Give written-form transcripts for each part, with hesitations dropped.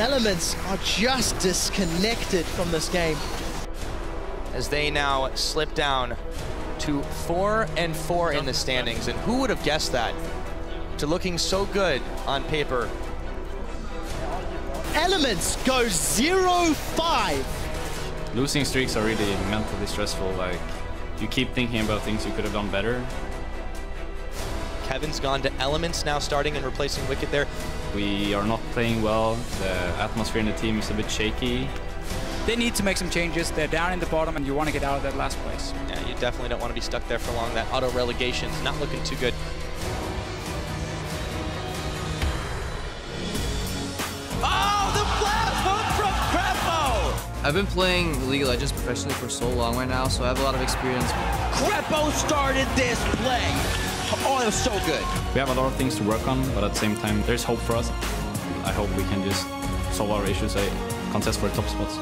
Elements are just disconnected from this game. As they now slip down to 4-4 in the standings. And who would have guessed that? To looking so good on paper. Elements go 0-5. Losing streaks are really mentally stressful. Like, you keep thinking about things you could have done better. Kevin's gone to Elements now, starting and replacing Wicked there. We are not playing well. The atmosphere in the team is a bit shaky. They need to make some changes. They're down in the bottom, and you want to get out of that last place. Yeah, you definitely don't want to be stuck there for long. That auto-relegation's not looking too good. Oh, the blast from Crepo! I've been playing League of Legends professionally for so long right now, so I have a lot of experience. Crepo started this play. Oh, it was so good. We have a lot of things to work on, but at the same time, there's hope for us. I hope we can just solve our issues, contest for the top spots.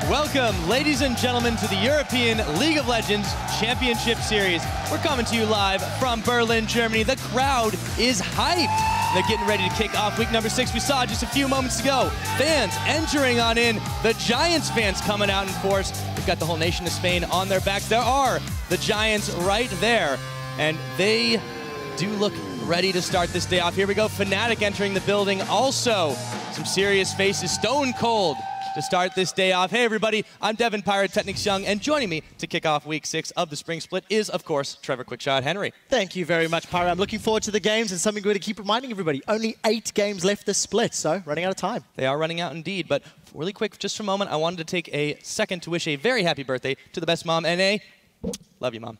Welcome, ladies and gentlemen, to the European League of Legends Championship Series. We're coming to you live from Berlin, Germany. The crowd is hyped. They're getting ready to kick off week number 6. We saw just a few moments ago. Fans entering on in. The Giants fans coming out in force. They've got the whole nation of Spain on their backs. There are the Giants right there. And they do look ready to start this day off. Here we go, Fnatic entering the building. Also, some serious faces, Stone Cold to start this day off. Hey everybody, I'm Devin Pyrotechnics Young, and joining me to kick off week 6 of the Spring Split is, of course, Trevor Quickshot Henry. Thank you very much, Pyro. I'm looking forward to the games, and something good to keep reminding everybody. Only 8 games left this split, so running out of time. They are running out indeed, but really quick, just for a moment, I wanted to take a second to wish a very happy birthday to the best mom, NA. Love you, Mom.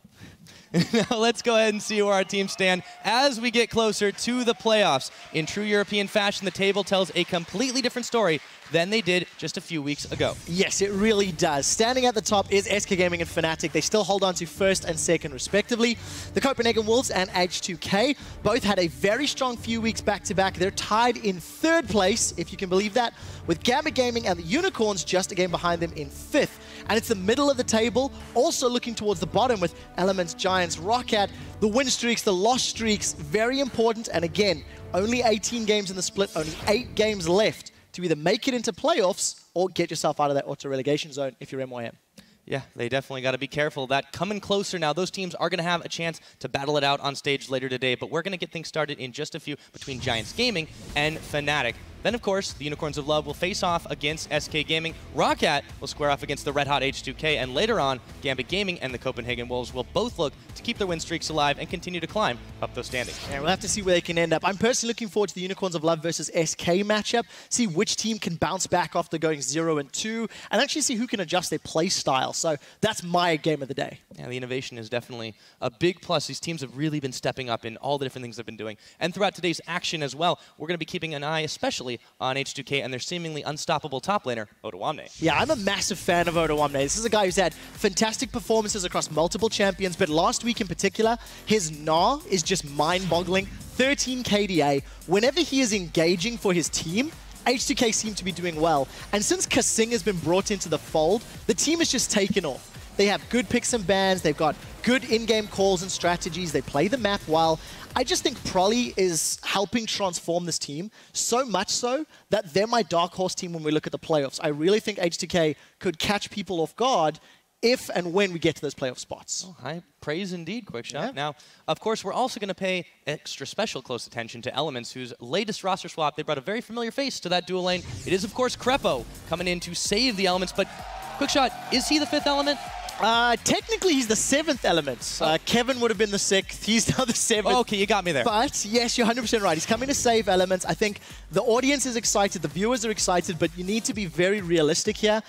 Now let's go ahead and see where our teams stand as we get closer to the playoffs. In true European fashion, the table tells a completely different story than they did just a few weeks ago. Yes, it really does. Standing at the top is SK Gaming and Fnatic. They still hold on to first and second, respectively. The Copenhagen Wolves and H2K both had a very strong few weeks back-to-back. They're tied in 3rd place, if you can believe that, with Gambit Gaming and the Unicorns just a game behind them in 5th. And it's the middle of the table, also looking towards the bottom with Elements, Giants, Roccat. The win streaks, the loss streaks, very important. And again, only 18 games in the split, only 8 games left to either make it into playoffs or get yourself out of that auto-relegation zone if you're MYM. Yeah, they definitely got to be careful of that. Coming closer now, those teams are going to have a chance to battle it out on stage later today, but we're going to get things started in just a few between Giants Gaming and Fnatic. Then, of course, the Unicorns of Love will face off against SK Gaming. Roccat will square off against the Red Hot H2K, and later on, Gambit Gaming and the Copenhagen Wolves will both look to keep their win streaks alive and continue to climb up those standings. Yeah, we'll have to see where they can end up. I'm personally looking forward to the Unicorns of Love versus SK matchup, see which team can bounce back after going 0-2, and actually see who can adjust their play style. So that's my game of the day. Yeah, the innovation is definitely a big plus. These teams have really been stepping up in all the different things they've been doing. And throughout today's action as well, we're going to be keeping an eye especially on H2K and their seemingly unstoppable top laner, Odoamne. Yeah, I'm a massive fan of Odoamne. This is a guy who's had fantastic performances across multiple champions, but last week in particular, his Gnar is just mind-boggling. 13 KDA. Whenever he is engaging for his team, H2K seem to be doing well. And since Kasing has been brought into the fold, the team has just taken off. They have good picks and bans, they've got good in-game calls and strategies, they play the map well. I just think Prolly is helping transform this team, so much so that they're my dark horse team when we look at the playoffs. I really think H2K could catch people off guard if and when we get to those playoff spots. Oh, high praise indeed, Quickshot. Yeah. Now, of course, we're also going to pay extra special close attention to Elements, whose latest roster swap, they brought a very familiar face to that dual lane. It is, of course, Crepo coming in to save the Elements, but Quickshot, is he the 5th element? Technically, he's the 7th element. Kevin would have been the 6th. He's now the 7th. Oh, okay, you got me there. But, yes, you're 100% right. He's coming to save Elements. I think the audience is excited, the viewers are excited, but you need to be very realistic here.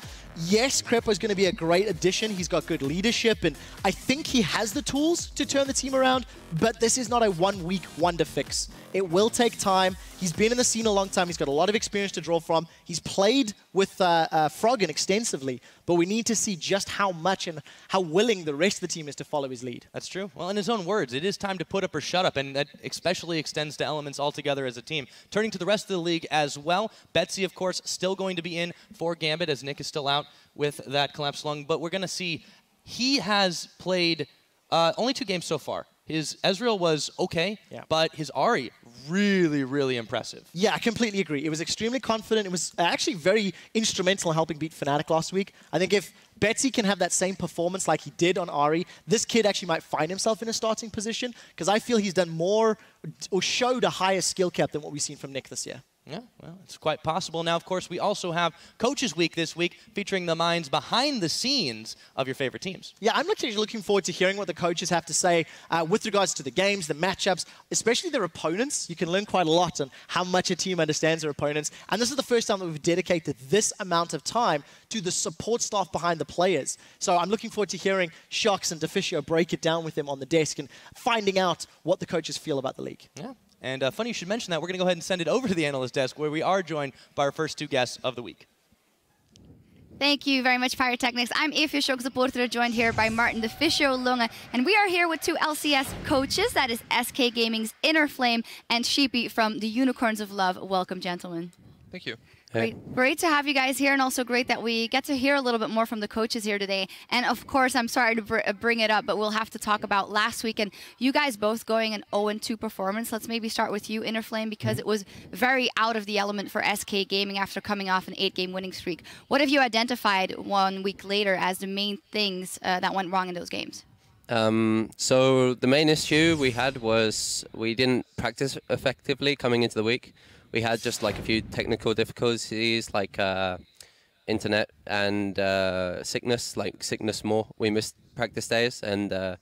Yes, Crepo is going to be a great addition. He's got good leadership, and I think he has the tools to turn the team around, but this is not a one-week wonder fix. It will take time. He's been in the scene a long time. He's got a lot of experience to draw from. He's played with Froggen extensively, but we need to see just how much and how willing the rest of the team is to follow his lead. That's true. Well, in his own words, it is time to put up or shut up, and that especially extends to Elements altogether as a team. Turning to the rest of the league as well, Betsy, of course, still going to be in for Gambit as Nick is still out with that collapsed lung, but we're going to see he has played only 2 games so far. His Ezreal was okay, but his Ahri, really, really impressive. Yeah, I completely agree. It was extremely confident. It was actually very instrumental in helping beat Fnatic last week. I think if Betsy can have that same performance like he did on Ahri, this kid actually might find himself in a starting position, because I feel he's done more or showed a higher skill cap than what we've seen from Nick this year. Yeah, well, it's quite possible. Now, of course, we also have Coaches Week this week, featuring the minds behind the scenes of your favorite teams. Yeah, I'm actually looking forward to hearing what the coaches have to say with regards to the games, the matchups, especially their opponents. You can learn quite a lot on how much a team understands their opponents. And this is the first time that we've dedicated this amount of time to the support staff behind the players. So I'm looking forward to hearing Shox and Deficio break it down with them on the desk and finding out what the coaches feel about the league. Yeah. And funny you should mention that. We're going to go ahead and send it over to the analyst desk, where we are joined by our first 2 guests of the week. Thank you very much, Pyrotechnics. I'm Evie Shock supporter, joined here by Martin Deficio Lunge, and we are here with 2 LCS coaches. That is SK Gaming's Inner Flame and Sheepy from the Unicorns of Love. Welcome, gentlemen. Thank you. Great to have you guys here, and also great that we get to hear a little bit more from the coaches here today. And of course, I'm sorry to bring it up, but we'll have to talk about last week, and you guys both going an 0-2 performance. Let's maybe start with you, Inner Flame, because it was very out of the element for SK Gaming after coming off an 8-game winning streak. What have you identified 1 week later as the main things that went wrong in those games? So the main issue we had was we didn't practice effectively coming into the week. We had just like a few technical difficulties, like internet and sickness more. We missed practice days, and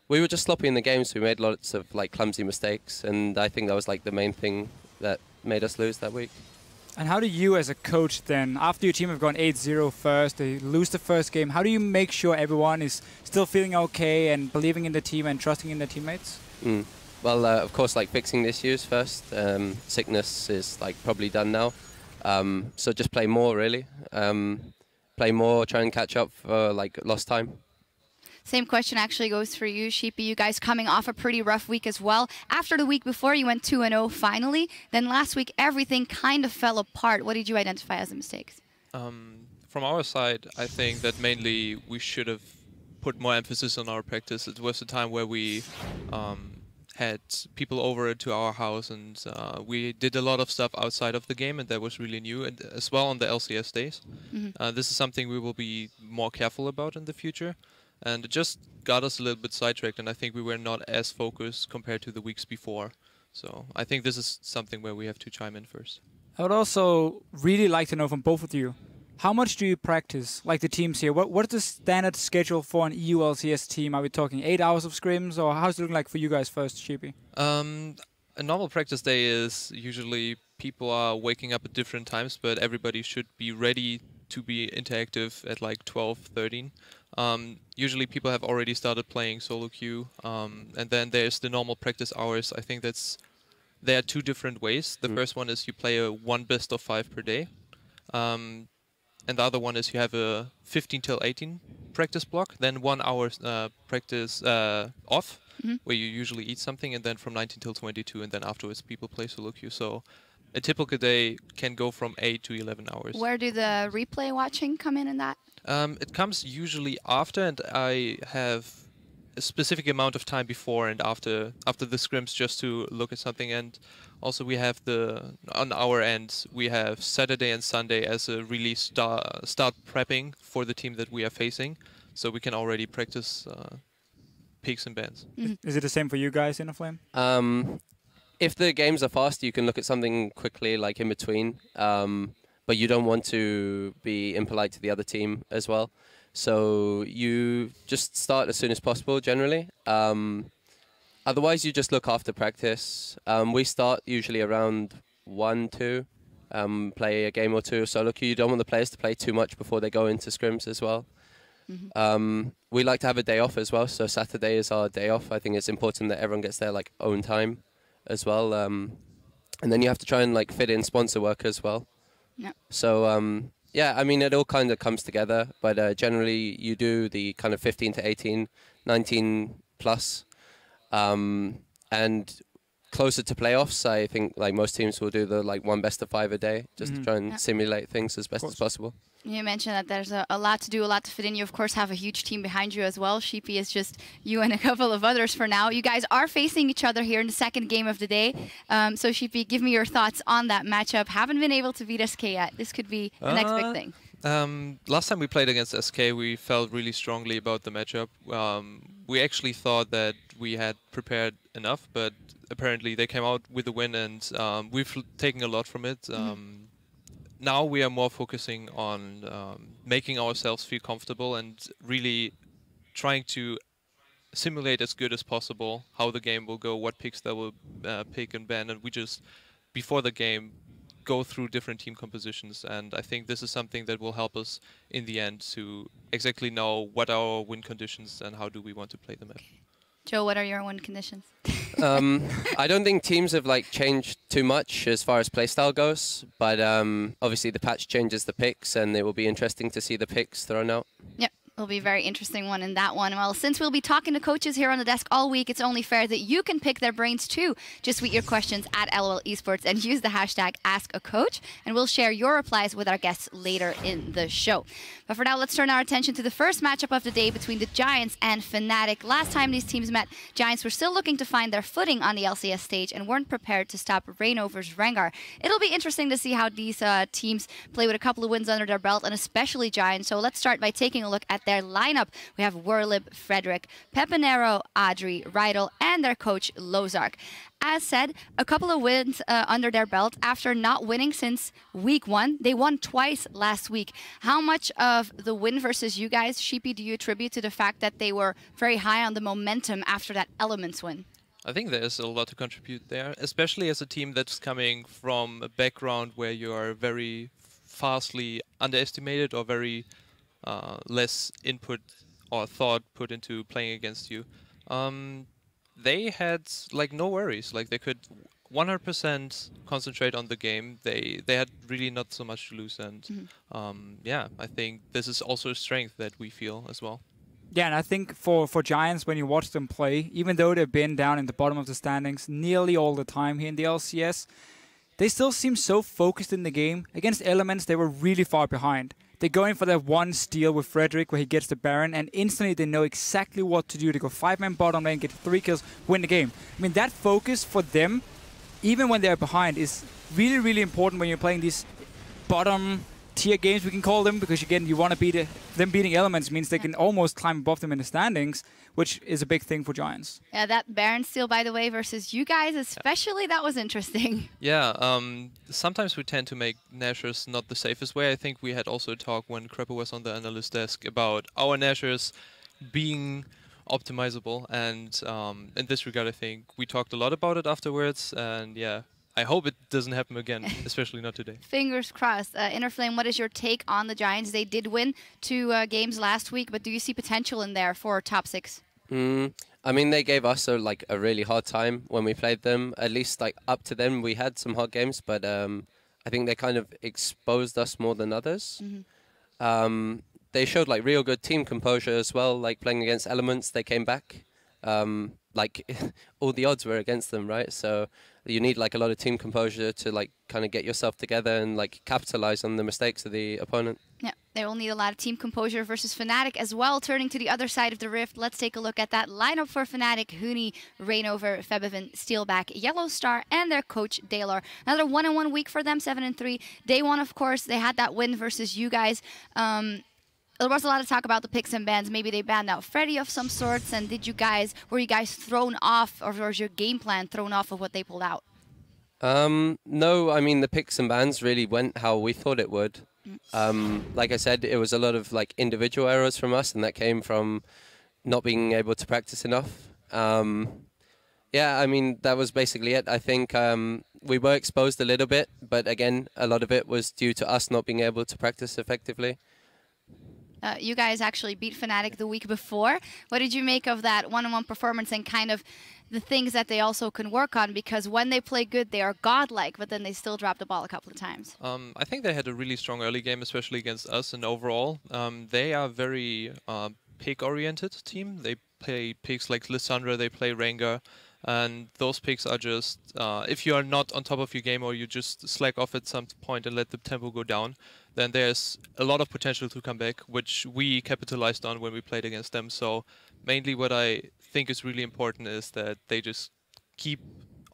we were just sloppy in the games. We made lots of like clumsy mistakes, and I think that was like the main thing that made us lose that week. And how do you, as a coach, then, after your team have gone 8-0 first, they lose the first game, how do you make sure everyone is still feeling okay and believing in the team and trusting in their teammates? Well, of course, like fixing the issues first. Sickness is like probably done now, so just play more really. Play more, try and catch up for like lost time. Same question actually goes for you, Sheepy. You guys coming off a pretty rough week as well. After the week before, you went 2-0 finally. Then last week, everything kind of fell apart. What did you identify as the mistakes? From our side, I think that mainly we should have put more emphasis on our practice. It was a time where we had people over to our house, and we did a lot of stuff outside of the game, and that was really new, and as well on the LCS days. This is something we will be more careful about in the future, and it just got us a little bit sidetracked, and I think we were not as focused compared to the weeks before. So I think this is something where we have to chime in first. I would also really like to know from both of you, how much do you practice, like the teams here? What is the standard schedule for an EU LCS team? Are we talking 8 hours of scrims, or how's it looking like for you guys first, Sheepy? A normal practice day is usually people are waking up at different times, but everybody should be ready to be interactive at like 12, 13. Usually people have already started playing solo queue, and then there's the normal practice hours. I think there are 2 different ways. The first one is you play a 1 best of 5 per day. And the other one is you have a 15 till 18 practice block, then 1 hour practice off, where you usually eat something, and then from 19 till 22, and then afterwards people play solo queue. So a typical day can go from 8 to 11 hours. Where do the replay watching come in that? It comes usually after, and I have a specific amount of time before and after the scrims just to look at something. And also we have on our end, we have Saturday and Sunday as a really start prepping for the team that we are facing, so we can already practice peaks and bans. Is it the same for you guys, Inner Flame? If the games are fast, you can look at something quickly, like in between, but you don't want to be impolite to the other team as well. So you just start as soon as possible, generally. Otherwise, you just look after practice. We start usually around 1, 2, play a game or 2 of solo queue. You don't want the players to play too much before they go into scrims as well. We like to have a day off as well, so Saturday is our day off. I think it's important that everyone gets their like own time as well. And then you have to try and like fit in sponsor work as well. Yep. So yeah, I mean, it all kind of comes together, but generally you do the kind of 15 to 18, 19 plus. And closer to playoffs, I think like most teams will do the like 1 best-of-5 a day, just to try and simulate things as best as possible. You mentioned that there's a lot to do, a lot to fit in. You, of course, have a huge team behind you as well. Sheepy is just you and a couple of others for now. You guys are facing each other here in the second game of the day. So, Sheepy, give me your thoughts on that matchup. Haven't been able to beat SK yet. This could be the next big thing. Last time we played against SK, we felt really strongly about the matchup. We actually thought that we had prepared enough, but apparently they came out with a win, and we've taken a lot from it. Now we are more focusing on making ourselves feel comfortable and really trying to simulate as good as possible how the game will go, what picks they will pick and ban, and we just, before the game, go through different team compositions, and I think this is something that will help us in the end to exactly know what are our win conditions and how do we want to play the map. Joe, what are your win conditions? I don't think teams have like changed too much as far as playstyle goes, but obviously the patch changes the picks, and it will be interesting to see the picks thrown out. Yep. It'll be a very interesting one in that one. Well, since we'll be talking to coaches here on the desk all week, it's only fair that you can pick their brains too. Just tweet your questions at LOL Esports and use the hashtag AskACoach, and we'll share your replies with our guests later in the show. But for now, let's turn our attention to the first matchup of the day between the Giants and Fnatic. Last time these teams met, Giants were still looking to find their footing on the LCS stage and weren't prepared to stop Reignover's Rengar. It'll be interesting to see how these teams play with a couple of wins under their belt, and especially Giants. So let's start by taking a look at their lineup. We have Werlib, Frederick, Pepinero, Adri, Rydal, and their coach Lozark. As said, a couple of wins under their belt after not winning since week 1. They won twice last week. How much of the win versus you guys, Sheepy, do you attribute to the fact that they were very high on the momentum after that Elements win? I think there's a lot to contribute there, especially as a team that's coming from a background where you are very fastly underestimated or very less input or thought put into playing against you. They had like no worries, like they could 100% concentrate on the game. They had really not so much to lose, and yeah, I think this is also a strength that we feel as well. Yeah, and I think for Giants, when you watch them play, even though they've been down in the bottom of the standings nearly all the time here in the LCS, they still seem so focused in the game. Against Elements, they were really far behind. They go in for that one steal with Frederick where he gets the Baron, and instantly they know exactly what to do. They go 5-man bottom lane, get 3 kills, win the game. I mean, that focus for them, even when they're behind, is really, really important when you're playing these bottom tier games, we can call them, because again, you want to beat them. Beating Elements means they can almost climb above them in the standings, which is a big thing for Giants. Yeah, that Baron steal, by the way, versus you guys especially, that was interesting. Yeah, sometimes we tend to make Nashers not the safest way. I think we had also a talk when Crepper was on the analyst desk about our Nashers being optimizable, and in this regard, I think we talked a lot about it afterwards, and yeah, I hope it doesn't happen again, especially not today. Fingers crossed. Innerflame, what is your take on the Giants? They did win 2 games last week, but do you see potential in there for top 6? I mean, they gave us a really hard time when we played them. At least like up to them, we had some hard games, but I think they kind of exposed us more than others. They showed like real good team composure as well. Like playing against Elements, they came back. Like all the odds were against them, right? So you need like a lot of team composure to like kind of get yourself together and like capitalize on the mistakes of the opponent. Yeah, they will need a lot of team composure versus Fnatic as well. Turning to the other side of the rift, let's take a look at that lineup for Fnatic. Huni, Reignover, Febevin, Steelback, Yellow Star, and their coach Daylor. Another 1-on-1 week for them, 7-3. Day 1, of course, they had that win versus you guys. There was a lot of talk about the picks and bans. Maybe they banned out Freddy of some sorts. And were you guys thrown off, or was your game plan thrown off of what they pulled out? No, I mean the picks and bans really went how we thought it would. Like I said, it was a lot of like individual errors from us, and that came from not being able to practice enough. Yeah, I mean that was basically it. I think we were exposed a little bit, but again, a lot of it was due to us not being able to practice effectively. You guys actually beat Fnatic the week before. What did you make of that one-on-one performance and kind of the things that they also can work on? Because when they play good, they are godlike, but then they still drop the ball a couple of times. I think they had a really strong early game, especially against us, and overall, they are very pick-oriented team. They play picks like Lissandra, they play Rengar, And those picks are just, if you are not on top of your game or you just slack off at some point and let the tempo go down, then there's a lot of potential to come back, which we capitalized on when we played against them. So mainly what I think is really important is that they just keep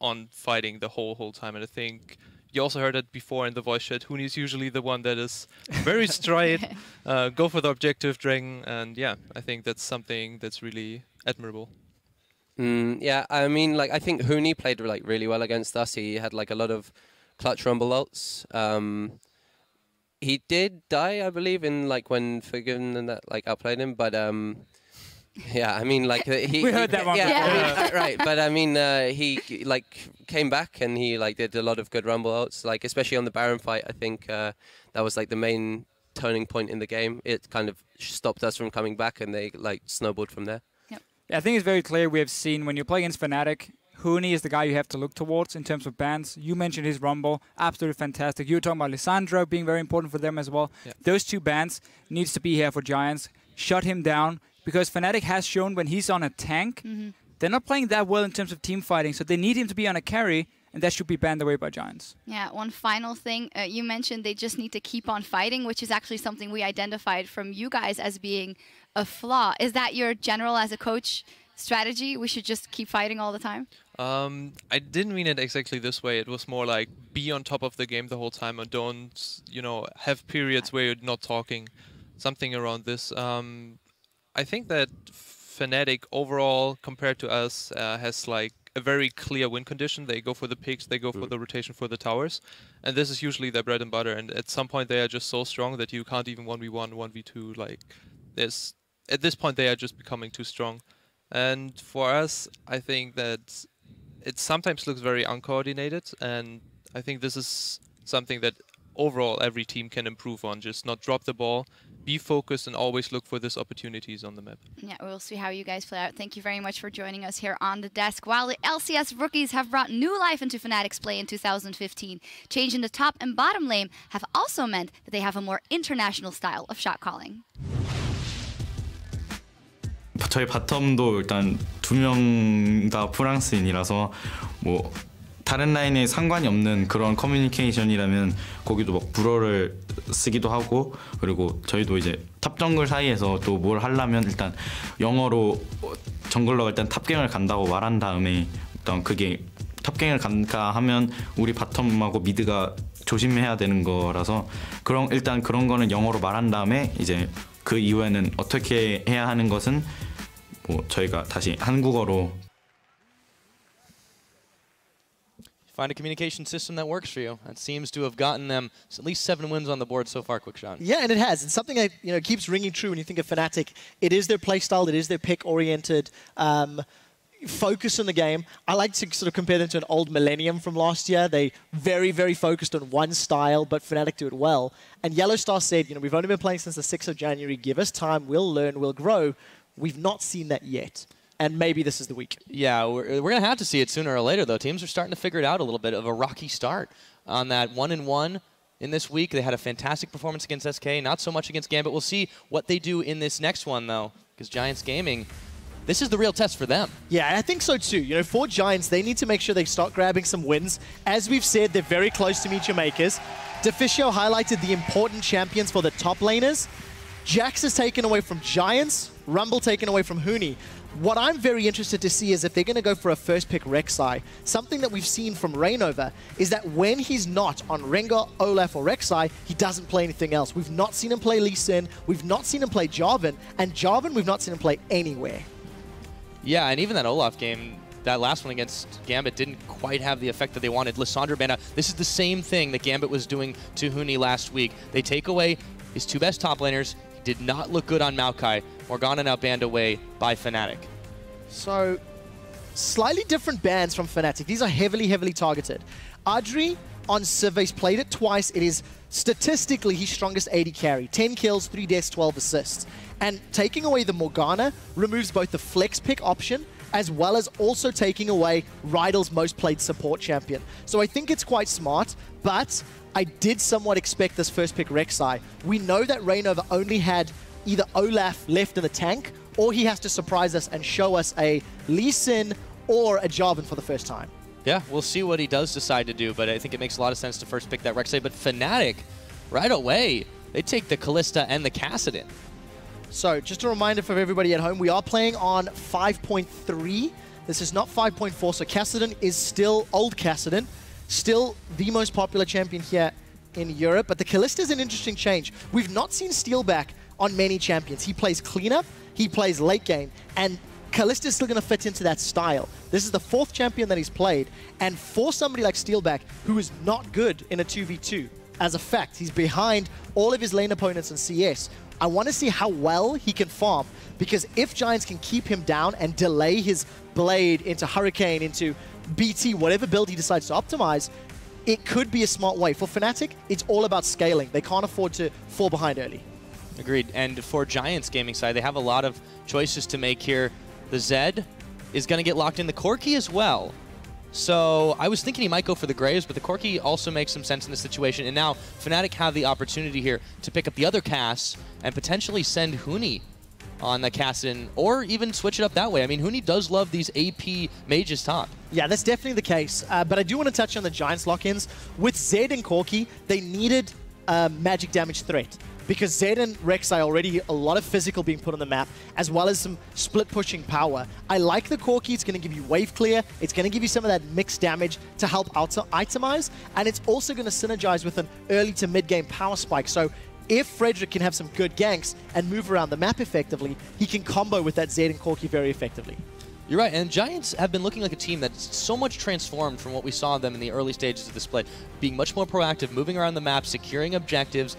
on fighting the whole time. And I think you also heard it before in the voice chat, Huni is usually the one that is very straight, go for the objective, Dragon, and yeah, I think that's something that's really admirable. Yeah, I mean, like, I think Huni played like really well against us. He had like a lot of clutch rumble ults. He did die, I believe, in like when Forgiven and that like outplayed him, but yeah, I mean, like we heard that one. Yeah, right. But I mean, he like came back and he like did a lot of good rumble outs, like especially on the Baron fight. I think that was like the main turning point in the game. It kind of stopped us from coming back, and they like snowballed from there. I think it's very clear we have seen when you play against Fnatic, Huni is the guy you have to look towards in terms of bans. You mentioned his Rumble, absolutely fantastic. You were talking about Lissandra being very important for them as well. Yeah. Those two bans needs to be here for Giants. Shut him down, because Fnatic has shown when he's on a tank, they're not playing that well in terms of team fighting, so they need him to be on a carry, and that should be banned away by Giants. Yeah, one final thing. You mentioned they just need to keep on fighting, which is actually something we identified from you guys as being a flaw. Is that your general, as a coach, strategy? We should just keep fighting all the time? I didn't mean it exactly this way. It was more like be on top of the game the whole time and don't, you know, have periods where you're not talking. Something around this. I think that Fnatic overall, compared to us, has like a very clear win condition. They go for the picks, they go for the rotation for the towers, and this is usually their bread and butter. And at some point they are just so strong that you can't even 1v1, 1v2. Like, there's at this point they are just becoming too strong. And for us, I think that it sometimes looks very uncoordinated, and I think this is something that overall every team can improve on. Just not drop the ball, be focused, and always look for these opportunities on the map. Yeah, we'll see how you guys play out. Thank you very much for joining us here on the desk. While the LCS rookies have brought new life into Fnatic's play in 2015, changing the top and bottom lane have also meant that they have a more international style of shot calling. 저희 바텀도 일단 2명 다 프랑스인이라서 뭐 다른 라인에 상관이 없는 그런 커뮤니케이션이라면 거기도 막 불어를 쓰기도 하고, 그리고 저희도 이제 탑 정글 사이에서 또 뭘 하려면 일단 영어로 정글러가 일단 탑갱을 간다고 말한 다음에 일단 그게 탑갱을 간다 하면 우리 바텀하고 미드가 조심해야 되는 거라서 일단 그런 거는 영어로 말한 다음에 이제 그 이후에는 어떻게 해야 하는 것은 뭐 저희가 다시 한국어로. Find a communication system that works for you. That seems to have gotten them at least 7 wins on the board so far, Quickshot. Yeah, and it has. It's something that keeps ringing true when you think of Fnatic. It is their playstyle. It is their pick-oriented focus on the game. I like to sort of compare them to an old Millennium from last year. They very, very focused on one style, but Fnatic do it well. And Yellowstar said, we've only been playing since the 6th of January. Give us time. We'll learn. We'll grow. We've not seen that yet. And maybe this is the week. Yeah, we're going to have to see it sooner or later, though. Teams are starting to figure it out a little bit of a rocky start on that 1-1 in this week. They had a fantastic performance against SK, not so much against Gambit. We'll see what they do in this next one, though, because Giants Gaming, this is the real test for them. Yeah, I think so, too. For Giants, they need to make sure they start grabbing some wins. As we've said, they're very close to meet your makers. Deficio highlighted the important champions for the top laners. Jax is taken away from Giants, Rumble taken away from Huni. What I'm very interested to see is if they're going to go for a first pick Rek'Sai. Something that we've seen from Reignover is that when he's not on Rengar, Olaf, or Rek'Sai, he doesn't play anything else. We've not seen him play Lee Sin, we've not seen him play Jarvan, and Jarvan we've not seen him play anywhere. Yeah, and even that Olaf game, that last one against Gambit didn't quite have the effect that they wanted. Lissandra Banda, this is the same thing that Gambit was doing to Huni last week. They take away his 2 best top laners. Did not look good on Maokai. Morgana now banned away by Fnatic. So, slightly different bans from Fnatic. These are heavily, heavily targeted. Adri on Siv's played it twice. It is statistically his strongest AD carry. 10 kills, 3 deaths, 12 assists. And taking away the Morgana removes both the flex pick option as well as also taking away Rydell's most played support champion. So I think it's quite smart, but I did somewhat expect this first pick Rek'Sai. We know that Reignover only had either Olaf left in the tank, or he has to surprise us and show us a Lee Sin or a Jarvan for the first time. Yeah, we'll see what he does decide to do, but I think it makes a lot of sense to first pick that Rek'Sai. But Fnatic, right away, they take the Kalista and the Kassadin. So just a reminder for everybody at home, we are playing on 5.3. This is not 5.4, so Kassadin is still old Kassadin, still the most popular champion here in Europe, but the Kalista is an interesting change. We've not seen Steelback on many champions. He plays cleanup, he plays late game, and Kalista is still going to fit into that style. This is the 4th champion that he's played, and for somebody like Steelback, who is not good in a 2v2, as a fact, he's behind all of his lane opponents in CS, I want to see how well he can farm, because if Giants can keep him down and delay his Blade into Hurricane, into BT, whatever build he decides to optimize, it could be a smart way. For Fnatic, it's all about scaling. They can't afford to fall behind early. Agreed. And for Giants gaming side, they have a lot of choices to make here. The Zed is going to get locked in. The Corki as well. So I was thinking he might go for the Graves, but the Corki also makes some sense in this situation. And now Fnatic have the opportunity here to pick up the other Cass and potentially send Huni on the Kassadin, or even switch it up that way. I mean, Huni does love these AP mages top. Yeah, that's definitely the case. But I do want to touch on the Giants lock-ins. With Zed and Corki, they needed magic damage threat, because Zed and Rek'Sai already a lot of physical being put on the map, as well as some split pushing power. I like the Corki. It's going to give you wave clear. It's going to give you some of that mixed damage to help itemize, and it's also going to synergize with an early to mid game power spike. So if Frederick can have some good ganks and move around the map effectively, he can combo with that Zed and Corki very effectively. You're right, and Giants have been looking like a team that's so much transformed from what we saw them in the early stages of the split, being much more proactive, moving around the map, securing objectives.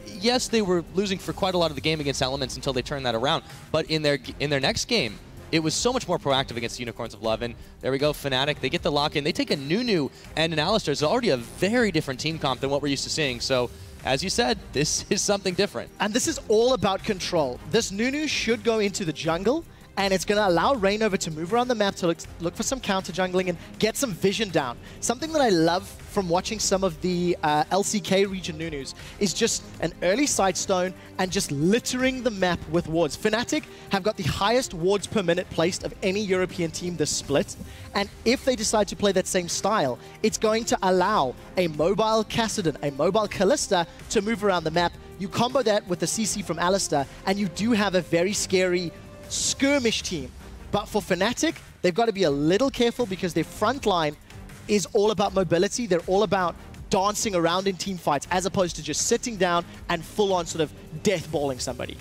Yes, they were losing for quite a lot of the game against Elements until they turned that around, but in their next game, it was so much more proactive against the Unicorns of Love. And there we go, Fnatic, they get the lock-in. They take a Nunu and an Alistar. It's already a very different team comp than what we're used to seeing. So, as you said, this is something different. And this is all about control. This Nunu should go into the jungle, and it's going to allow Reignover to move around the map to look for some counter jungling and get some vision down. Something that I love from watching some of the LCK region Nunus is just an early Sightstone and just littering the map with wards. Fnatic have got the highest wards per minute placed of any European team this split, and if they decide to play that same style, it's going to allow a mobile Kassadin, a mobile Kalista to move around the map. You combo that with the CC from Alistar, and you do have a very scary skirmish team. But for Fnatic, they've got to be a little careful, because their front line is all about mobility. They're all about dancing around in team fights, as opposed to just sitting down and full-on sort of death-balling somebody.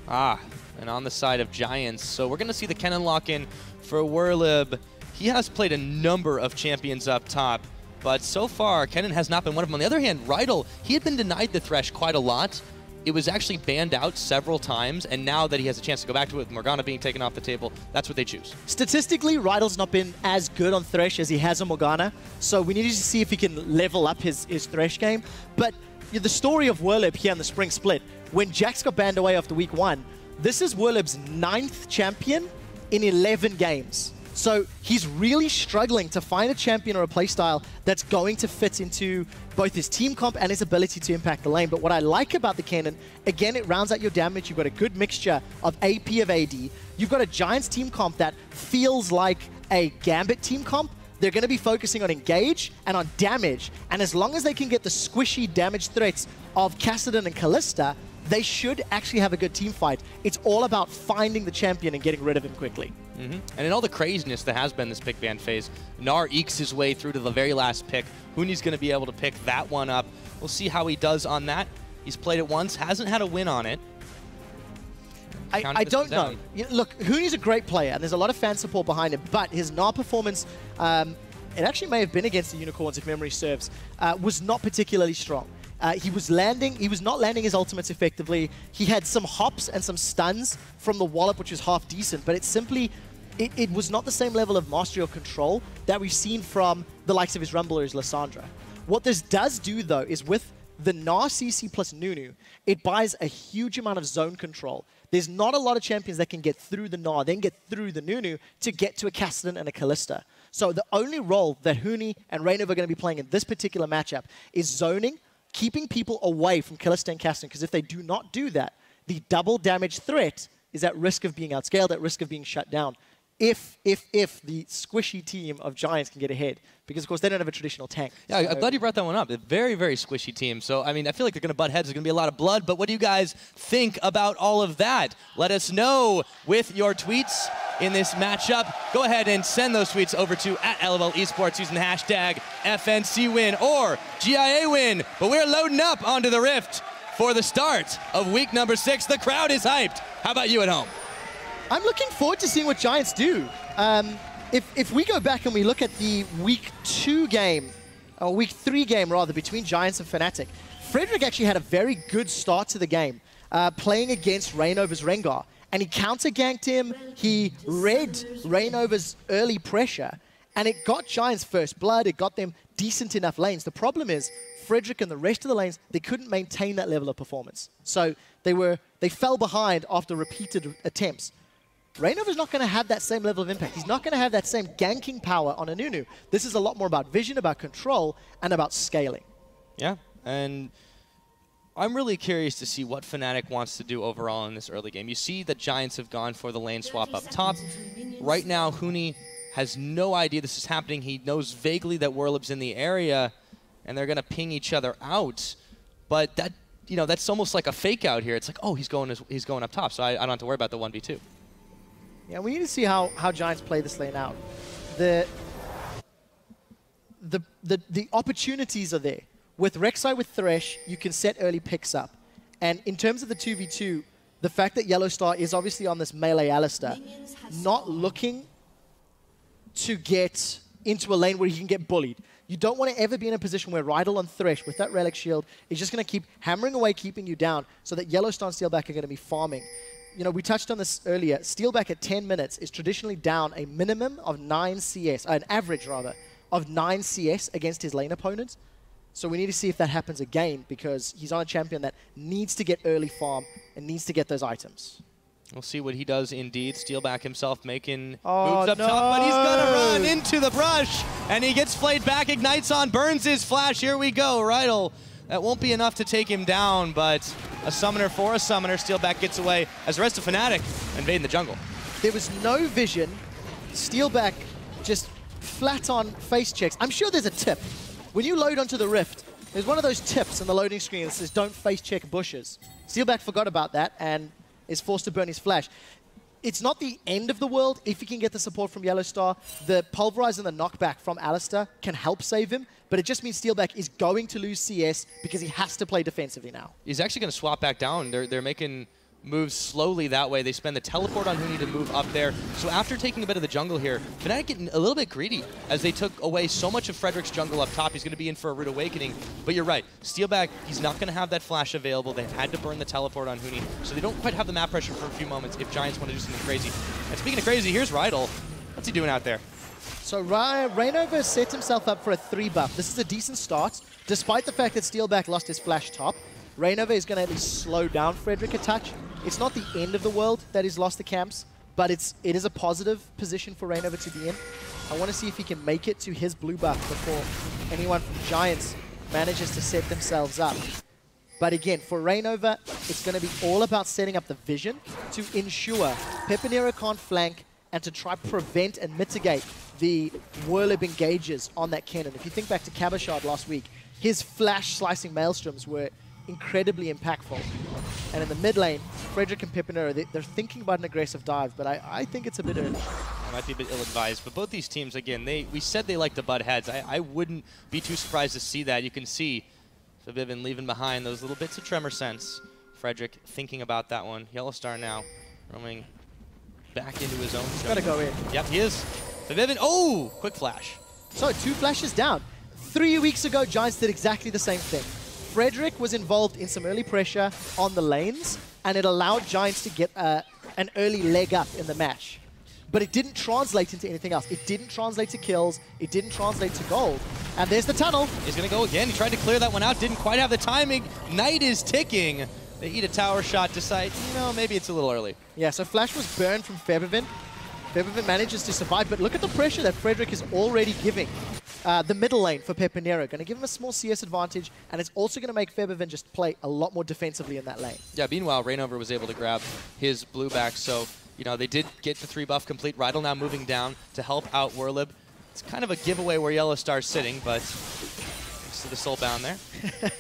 And on the side of Giants, so we're going to see the Kennen lock-in for Werlib. He has played a number of champions up top, but so far, Kennen has not been one of them. On the other hand, Rydal, he had been denied the Thresh quite a lot. It was actually banned out several times, and now that he has a chance to go back to it with Morgana being taken off the table, that's what they choose. Statistically, Rydal's not been as good on Thresh as he has on Morgana, so we need to see if he can level up his Thresh game. But the story of Werlib here in the spring split, when Jax got banned away after week 1, this is Werlib's 9th champion in 11 games. So he's really struggling to find a champion or a playstyle that's going to fit into both his team comp and his ability to impact the lane. But what I like about the Kennen, again, it rounds out your damage. You've got a good mixture of AP of AD. You've got a Giants team comp that feels like a Gambit team comp. They're going to be focusing on engage and on damage. And as long as they can get the squishy damage threats of Kassadin and Kalista, they should actually have a good team fight. It's all about finding the champion and getting rid of him quickly. And in all the craziness that has been this pick ban phase, Gnar ekes his way through to the very last pick. Huni's going to be able to pick that one up. We'll see how he does on that. He's played it once, hasn't had a win on it. I don't know. Look, Huni's a great player, and there's a lot of fan support behind him, but his Gnar performance, it actually may have been against the Unicorns, if memory serves, was not particularly strong. He was not landing his ultimates effectively. He had some hops and some stuns from the wallop, which was half decent, but it was not the same level of mastery or control that we've seen from the likes of his Rumble or his Lissandra. What this does do, though, is with the Gnar CC plus Nunu, it buys a huge amount of zone control. There's not a lot of champions that can get through the Gnar, then get through the Nunu to get to a Kassadin and a Kalista. So the only role that Huni and Reignover are going to be playing in this particular matchup is zoning, keeping people away from Kalista and Kassadin, because if they do not do that, the double damage threat is at risk of being outscaled, at risk of being shut down. if the squishy team of Giants can get ahead. Because, of course, they don't have a traditional tank. Yeah, I'm glad you brought that one up. A very, very squishy team. So, I mean, I feel like they're going to butt heads. There's going to be a lot of blood. But what do you guys think about all of that? Let us know with your tweets in this matchup. Go ahead and send those tweets over to @LOL Esports using the hashtag FNC win or GIA win. But we're loading up onto the Rift for the start of week number 6. The crowd is hyped. How about you at home? I'm looking forward to seeing what Giants do. If we go back and we look at the week 2 game, or week 3 game rather, between Giants and Fnatic, Frederick actually had a very good start to the game, playing against Reignover's Rengar. And he counter-ganked him, he read Reignover's early pressure, and it got Giants first blood, it got them decent enough lanes. The problem is, Frederick and the rest of the lanes, they couldn't maintain that level of performance. So they fell behind after repeated attempts. Reignover's not going to have that same level of impact. He's not going to have that same ganking power on Anunu. This is a lot more about vision, about control, and about scaling. Yeah, and I'm really curious to see what Fnatic wants to do overall in this early game. You see that Giants have gone for the lane swap up top. Right now, Huni has no idea this is happening. He knows vaguely that Werlib's in the area, and they're going to ping each other out. But that, you know, that's almost like a fake out here. It's like, oh, he's going up top, so I don't have to worry about the 1v2. Yeah, we need to see how Giants play this lane out. The opportunities are there. With Rek'Sai with Thresh, you can set early picks up. And in terms of the 2v2, the fact that Yellowstar is obviously on this melee Alistar, not looking to get into a lane where he can get bullied. You don't want to ever be in a position where Rydal on Thresh with that Relic Shield is just going to keep hammering away, keeping you down, so that Yellowstar and Steelback are going to be farming. You know, we touched on this earlier. Steelback at 10 minutes is traditionally down a minimum of 9 CS, an average rather, of 9 CS against his lane opponents. So we need to see if that happens again, because he's on a champion that needs to get early farm and needs to get those items. We'll see what he does indeed. Steelback himself making moves up no. top, but he's going to run into the brush, and he gets flayed back, ignites on, burns his flash. Here we go, Rydal. That won't be enough to take him down, but a summoner for a summoner. Steelback gets away as the rest of Fnatic invading the jungle. There was no vision. Steelback just flat on face checks. I'm sure there's a tip. When you load onto the Rift, there's one of those tips on the loading screen that says don't face check bushes. Steelback forgot about that and is forced to burn his flash. It's not the end of the world if he can get the support from Yellowstar. The Pulverize and the knockback from Alistar can help save him, but it just means Steelback is going to lose CS because he has to play defensively now. He's actually going to swap back down. They're making moves slowly that way. They spend the teleport on Huni to move up there. So after taking a bit of the jungle here, Fnatic getting a little bit greedy as they took away so much of Frederick's jungle up top. He's going to be in for a rude awakening. But you're right. Steelback, he's not going to have that flash available. They had to burn the teleport on Huni, so they don't quite have the map pressure for a few moments if Giants want to do something crazy. And speaking of crazy, here's Rydal. What's he doing out there? So Reignover set himself up for a 3 buff. This is a decent start, despite the fact that Steelback lost his flash top. Reignover is going to at least slow down Frederick a touch. It's not the end of the world that he's lost the camps, but it is a positive position for Reignover to be in. I want to see if he can make it to his blue buff before anyone from Giants manages to set themselves up. But again, for Reignover, it's going to be all about setting up the vision to ensure Pepinero can't flank and to try prevent and mitigate the Werlib engages on that cannon. If you think back to Cabashard last week, his flash slicing maelstroms were incredibly impactful. And in the mid lane, Frederick and Pepinero, they're thinking about an aggressive dive, but I think it's a bit early. It might be a bit ill-advised, but both these teams, again, we said they like to butt heads. I wouldn't be too surprised to see that. You can see Fabivin leaving behind those little bits of tremor sense. Frederick thinking about that one. Yellowstar now roaming back into his own jungle. Gotta go in. Yep, he is. Fabivin, oh, quick flash. So 2 flashes down. 3 weeks ago, Giants did exactly the same thing. Frederick was involved in some early pressure on the lanes, and it allowed Giants to get an early leg up in the match. But it didn't translate into anything else. It didn't translate to kills. It didn't translate to gold. And there's the tunnel. He's going to go again. He tried to clear that one out. Didn't quite have the timing. Night is ticking. They eat a tower shot, decide, you know, maybe it's a little early. Yeah, so Flash was burned from Febivin. Febivin manages to survive, but look at the pressure that Frederick is already giving. The middle lane for Pepinero, going to give him a small CS advantage, and it's also going to make Febivin just play a lot more defensively in that lane. Yeah, meanwhile, Reignover was able to grab his blue back, so You know, they did get the 3 buff complete. Rydal now moving down to help out Werlib. It's kind of a giveaway where Yellow Star's sitting, but thanks to the Soulbound there.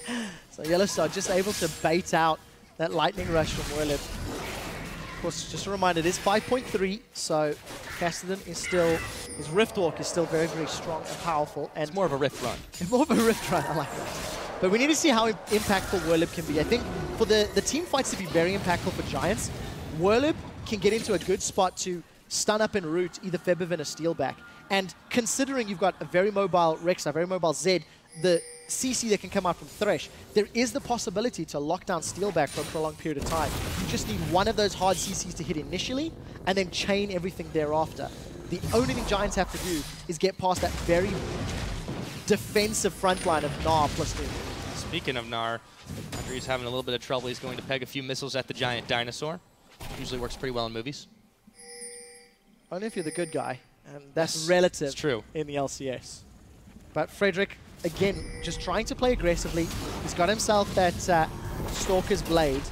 So Yellow Star just able to bait out that Lightning Rush from Werlib. Of course, just a reminder, it is 5.3, so Cassidy is still, his Rift Walk is still very, very strong and powerful. And it's more of a Rift run. More of a Rift run, I like that. But we need to see how impactful Werlib can be. I think for the team fights to be very impactful for Giants, Werlib can get into a good spot to stun up and root either Febiven or Steelback. And considering you've got a very mobile Rek'Sai, a very mobile Zed, the CC that can come out from Thresh, there is the possibility to lock down Steelback for a prolonged period of time. You just need one of those hard CCs to hit initially, and then chain everything thereafter. The only thing Giants have to do is get past that very defensive front line of Gnar plus Noon. Speaking of Gnar, Andre's having a little bit of trouble. He's going to peg a few missiles at the giant dinosaur. Usually works pretty well in movies. Only if you're the good guy, and that's relative. It's true. In the LCS. But Frederick, again, just trying to play aggressively. He's got himself that Stalker's Blade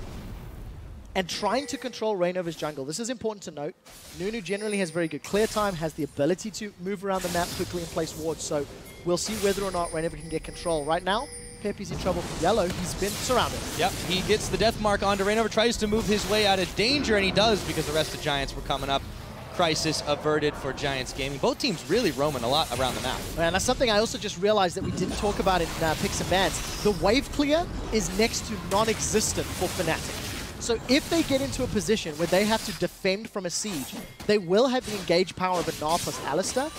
and trying to control Reignover's jungle. This is important to note. Nunu generally has very good clear time, has the ability to move around the map quickly and place wards, so we'll see whether or not Reignover can get control. Right now, Pepe's in trouble from Yellow. He's been surrounded. Yep, he gets the death mark onto Reignover, tries to move his way out of danger, and he does because the rest of Giants were coming up. Crisis averted for Giants Gaming. Both teams really roaming a lot around the map. And that's something I also just realized that we didn't talk about in Picks and Bans. The wave clear is next to non-existent for Fnatic. So if they get into a position where they have to defend from a siege, they will have the engage power of a Gnar plus Alistar.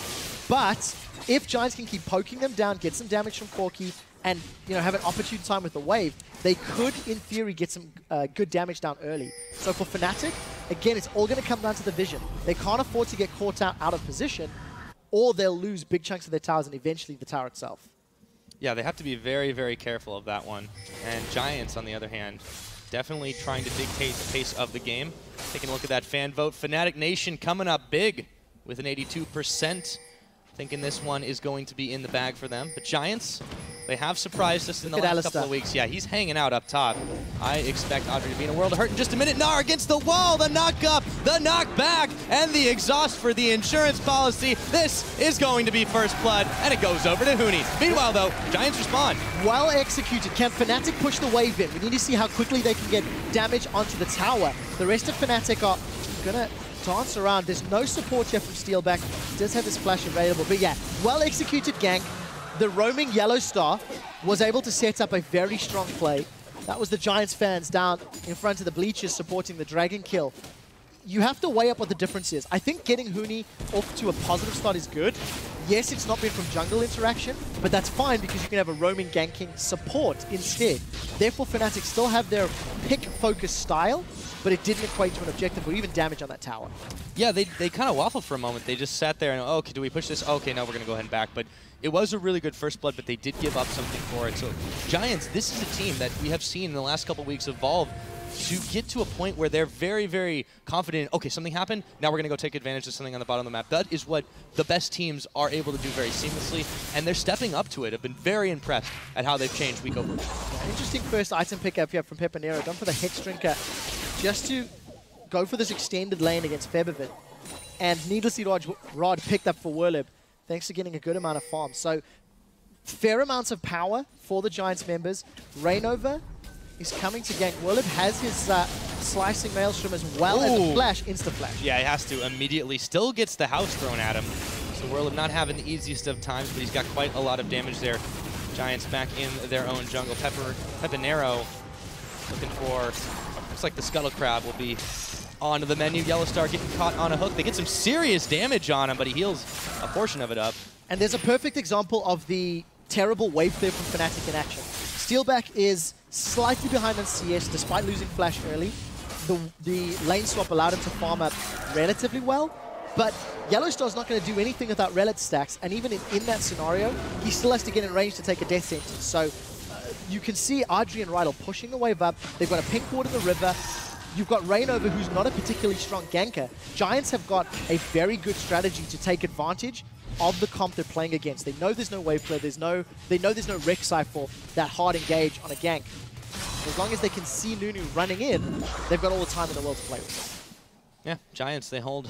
But if Giants can keep poking them down, get some damage from Corki, and have an opportune time with the wave, they could, in theory, get some good damage down early. So for Fnatic, again, it's all going to come down to the vision. They can't afford to get caught out of position, or they'll lose big chunks of their towers and eventually the tower itself. Yeah, they have to be very, very careful of that one. And Giants, on the other hand, definitely trying to dictate the pace of the game. Taking a look at that fan vote. Fnatic Nation coming up big with an 82%. Thinking this one is going to be in the bag for them. But Giants, they have surprised us in the last couple of weeks. Yeah, he's hanging out up top. I expect Audrey to be in a world of hurt in just a minute. Gnar against the wall, the knock up, the knock back, and the exhaust for the insurance policy. This is going to be first blood, and it goes over to Huni. Meanwhile, though, Giants respond. Well executed. Can Fnatic push the wave in? We need to see how quickly they can get damage onto the tower. The rest of Fnatic are going to dance around. There's no support here from Steelback. He does have his flash available. But yeah, well executed gank. The roaming Yellow Star was able to set up a very strong play. That was the Giants fans down in front of the bleachers supporting the Dragon kill. You have to weigh up what the difference is. I think getting Huni off to a positive start is good. Yes, it's not been from jungle interaction, but that's fine because you can have a roaming ganking support instead. Therefore, Fnatic still have their pick-focused style, but it didn't equate to an objective or even damage on that tower. Yeah, they kind of waffled for a moment. They just sat there and, oh, okay, do we push this? Okay, no, we're going to go ahead and back. But it was a really good first blood, but they did give up something for it. So Giants, this is a team that we have seen in the last couple of weeks evolve to get to a point where they're very, very confident. Okay, something happened. Now we're going to go take advantage of something on the bottom of the map. That is what the best teams are able to do very seamlessly, and they're stepping up to it. I've been very impressed at how they've changed week over week. Interesting first item pickup here from Pepanero. Done for the Hex Drinker just to go for this extended lane against Febiven. And needlessly, Rod picked up for Werlib, thanks to getting a good amount of farm. So fair amounts of power for the Giants members. Reignover is coming to gank. Werlib has his slicing Maelstrom as well as the flash, insta-flash. Yeah, he has to immediately. Still gets the house thrown at him. So Werlib not having the easiest of times, but he's got quite a lot of damage there. Giants back in their own jungle. Pepanero looking for, looks like the Scuttle Crab will be onto the menu. Yellow Star getting caught on a hook. They get some serious damage on him, but he heals a portion of it up. And there's a perfect example of the terrible wave clear from Fnatic in action. Steelback is slightly behind on CS despite losing flash early. The lane swap allowed him to farm up relatively well, but Yellow Star's not going to do anything without relic stacks, and even in that scenario, he still has to get in range to take a death sentence. So you can see Audrey and Rydal pushing the wave up. They've got a pink ward in the river. You've got Reignover, who's not a particularly strong ganker. Giants have got a very good strategy to take advantage of the comp they're playing against. They know there's no wave clear, they know there's no Rek'Sai for that hard engage on a gank. As long as they can see Nunu running in, they've got all the time in the world to play with. Yeah, Giants, they hold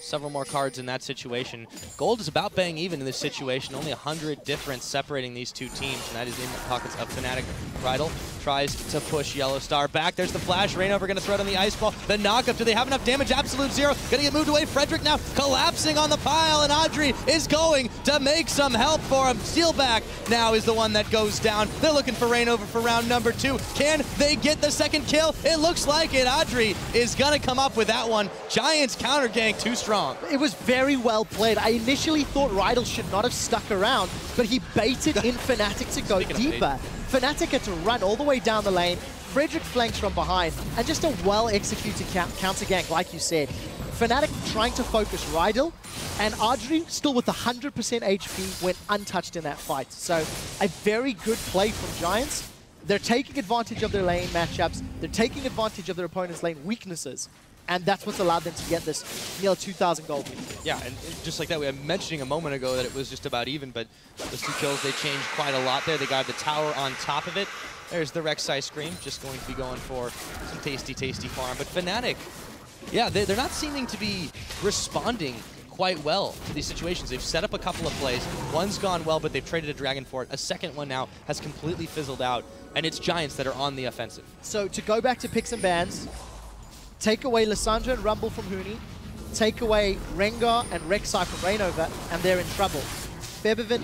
several more cards in that situation. Gold is about bang even in this situation. Only 100 difference separating these two teams, and that is in the pockets of Fnatic. Rydal tries to push Yellow Star back. There's the flash. Reignover going to throw it on the ice ball. The knockup. Do they have enough damage? Absolute zero. Going to get moved away. Frederick now collapsing on the pile, and Audrey is going to make some help for him. Steelback now is the one that goes down. They're looking for Reignover for round number 2. Can they get the second kill? It looks like it. Audrey is going to come up with that one. Giants counter gank too strong. It was very well played. I initially thought Rydal should not have stuck around, but he baited in Fnatic to go deeper. Fnatic had to run all the way down the lane. Frederick flanks from behind, and just a well-executed counter gank, like you said. Fnatic trying to focus Rydal, and Audrey, still with 100% HP, went untouched in that fight. So a very good play from Giants. They're taking advantage of their lane matchups. They're taking advantage of their opponent's lane weaknesses. And that's what's allowed them to get this near 2,000 gold lead. Yeah, and just like that, we were mentioning a moment ago that it was just about even, but those 2 kills, they changed quite a lot there. They got the tower on top of it. There's the Rek'Sai Scream, just going to be going for some tasty, tasty farm. But Fnatic, yeah, they're not seeming to be responding quite well to these situations. They've set up a couple of plays. One's gone well, but they've traded a dragon for it. A second one now has completely fizzled out, and it's Giants that are on the offensive. So to go back to picks and bans, take away Lissandra and Rumble from Huni, take away Rengar and Rek'Sai from Reignover, and they're in trouble. Febiven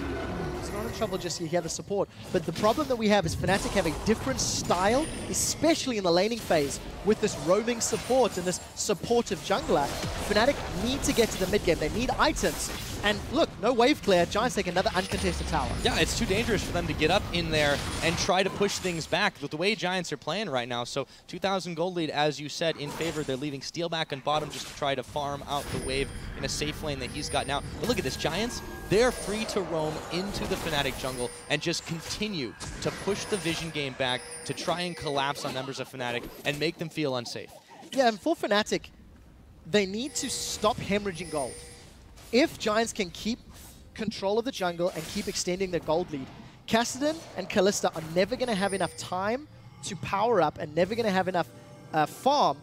is not in trouble just here, he had the support. But the problem that we have is Fnatic have a different style, especially in the laning phase, with this roaming support and this supportive jungler. Fnatic need to get to the mid game. They need items. And look, no wave clear. Giants take another uncontested tower. Yeah, it's too dangerous for them to get up in there and try to push things back with the way Giants are playing right now. So 2,000 gold lead, as you said, in favor. They're leaving Steelback on bottom just to try to farm out the wave in a safe lane that he's got now. But look at this, Giants. They're free to roam into the Fnatic jungle and just continue to push the vision game back to try and collapse on members of Fnatic and make them feel unsafe. Yeah, and for Fnatic, they need to stop hemorrhaging gold. If Giants can keep control of the jungle and keep extending their gold lead, Kassadin and Kalista are never going to have enough time to power up and never going to have enough farm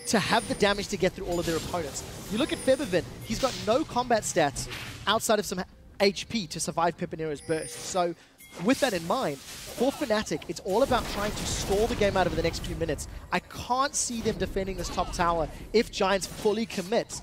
to have the damage to get through all of their opponents. You look at Febiven, he's got no combat stats outside of some HP to survive Pipinera's burst. So with that in mind, for Fnatic, it's all about trying to stall the game out over the next few minutes. I can't see them defending this top tower if Giants fully commit.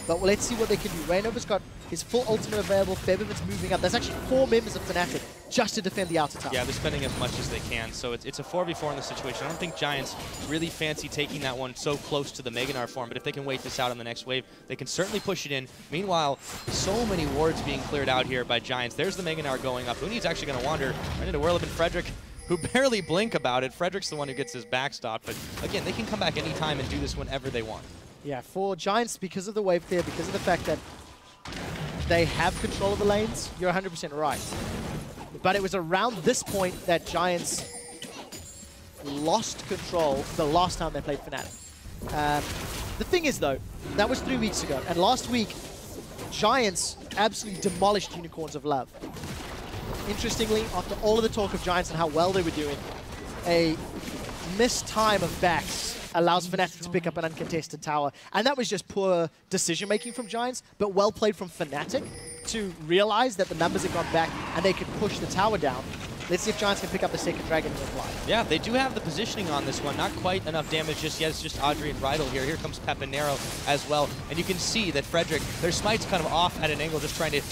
But let's see what they can do. Reignover's got his full ultimate available. Febiven's moving up. There's actually 4 members of Fnatic just to defend the outer tower. Yeah, they're spending as much as they can. So it's a 4v4 in this situation. I don't think Giants really fancy taking that one so close to the Meganar farm. But if they can wait this out on the next wave, they can certainly push it in. Meanwhile, so many wards being cleared out here by Giants. There's the Meganar going up. Huni's actually going to wander right into Whirlwind and Frederick, who barely blink about it. Frederick's the one who gets his back stopped. But again, they can come back anytime and do this whenever they want. Yeah, for Giants, because of the wave clear, because of the fact that they have control of the lanes, you're 100% right. But it was around this point that Giants lost control the last time they played Fnatic. The thing is, though, that was 3 weeks ago. And last week, Giants absolutely demolished Unicorns of Love. Interestingly, after all of the talk of Giants and how well they were doing, a missed time of backs allows Fnatic to pick up an uncontested tower. And that was just poor decision-making from Giants, but well played from Fnatic to realize that the numbers had gone back and they could push the tower down. Let's see if Giants can pick up the second dragon in reply. Yeah, they do have the positioning on this one. Not quite enough damage just yet. It's just Audrey and Rydal here. Here comes Pepinero as well. And you can see that Frederick, their smite's kind of off at an angle, just trying to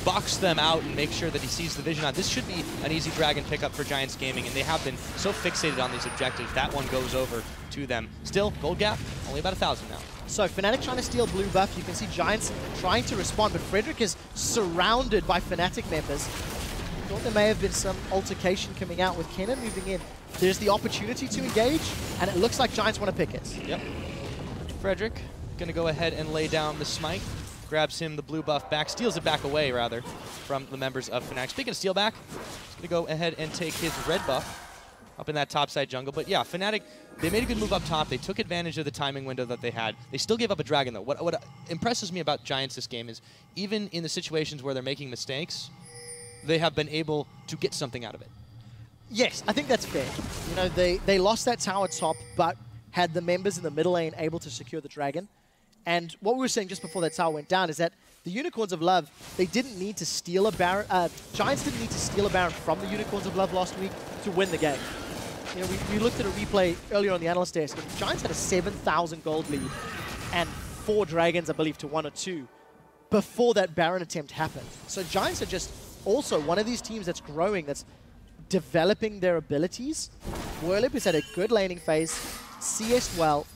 box them out and make sure that he sees the vision on. This should be an easy dragon pickup for Giants Gaming, and they have been so fixated on these objectives. That one goes over to them. Still, gold gap, only about 1,000 now. So Fnatic trying to steal blue buff. You can see Giants trying to respond, but Frederick is surrounded by Fnatic members. I thought there may have been some altercation coming out with Kennen moving in. There's the opportunity to engage, and it looks like Giants want to pick it. Yep. Frederick gonna go ahead and lay down the smite. Grabs him the blue buff back, steals it back away, rather, from the members of Fnatic. Speaking of steal back, he's going to go ahead and take his red buff up in that topside jungle. But yeah, Fnatic, they made a good move up top. They took advantage of the timing window that they had. They still gave up a dragon, though. What impresses me about Giants this game is even in the situations where they're making mistakes, they have been able to get something out of it. Yes, I think that's fair. You know, they lost that tower top, but had the members in the middle lane able to secure the dragon. And what we were saying just before that tower went down is that the Unicorns of Love, they didn't need to steal a Baron. Giants didn't need to steal a Baron from the Unicorns of Love last week to win the game. You know, we looked at a replay earlier on the analyst desk, and Giants had a 7,000 gold lead and 4 dragons, I believe, to 1 or 2 before that Baron attempt happened. So Giants are just also one of these teams that's growing, that's developing their abilities. Werlip is at a good laning phase, CS well,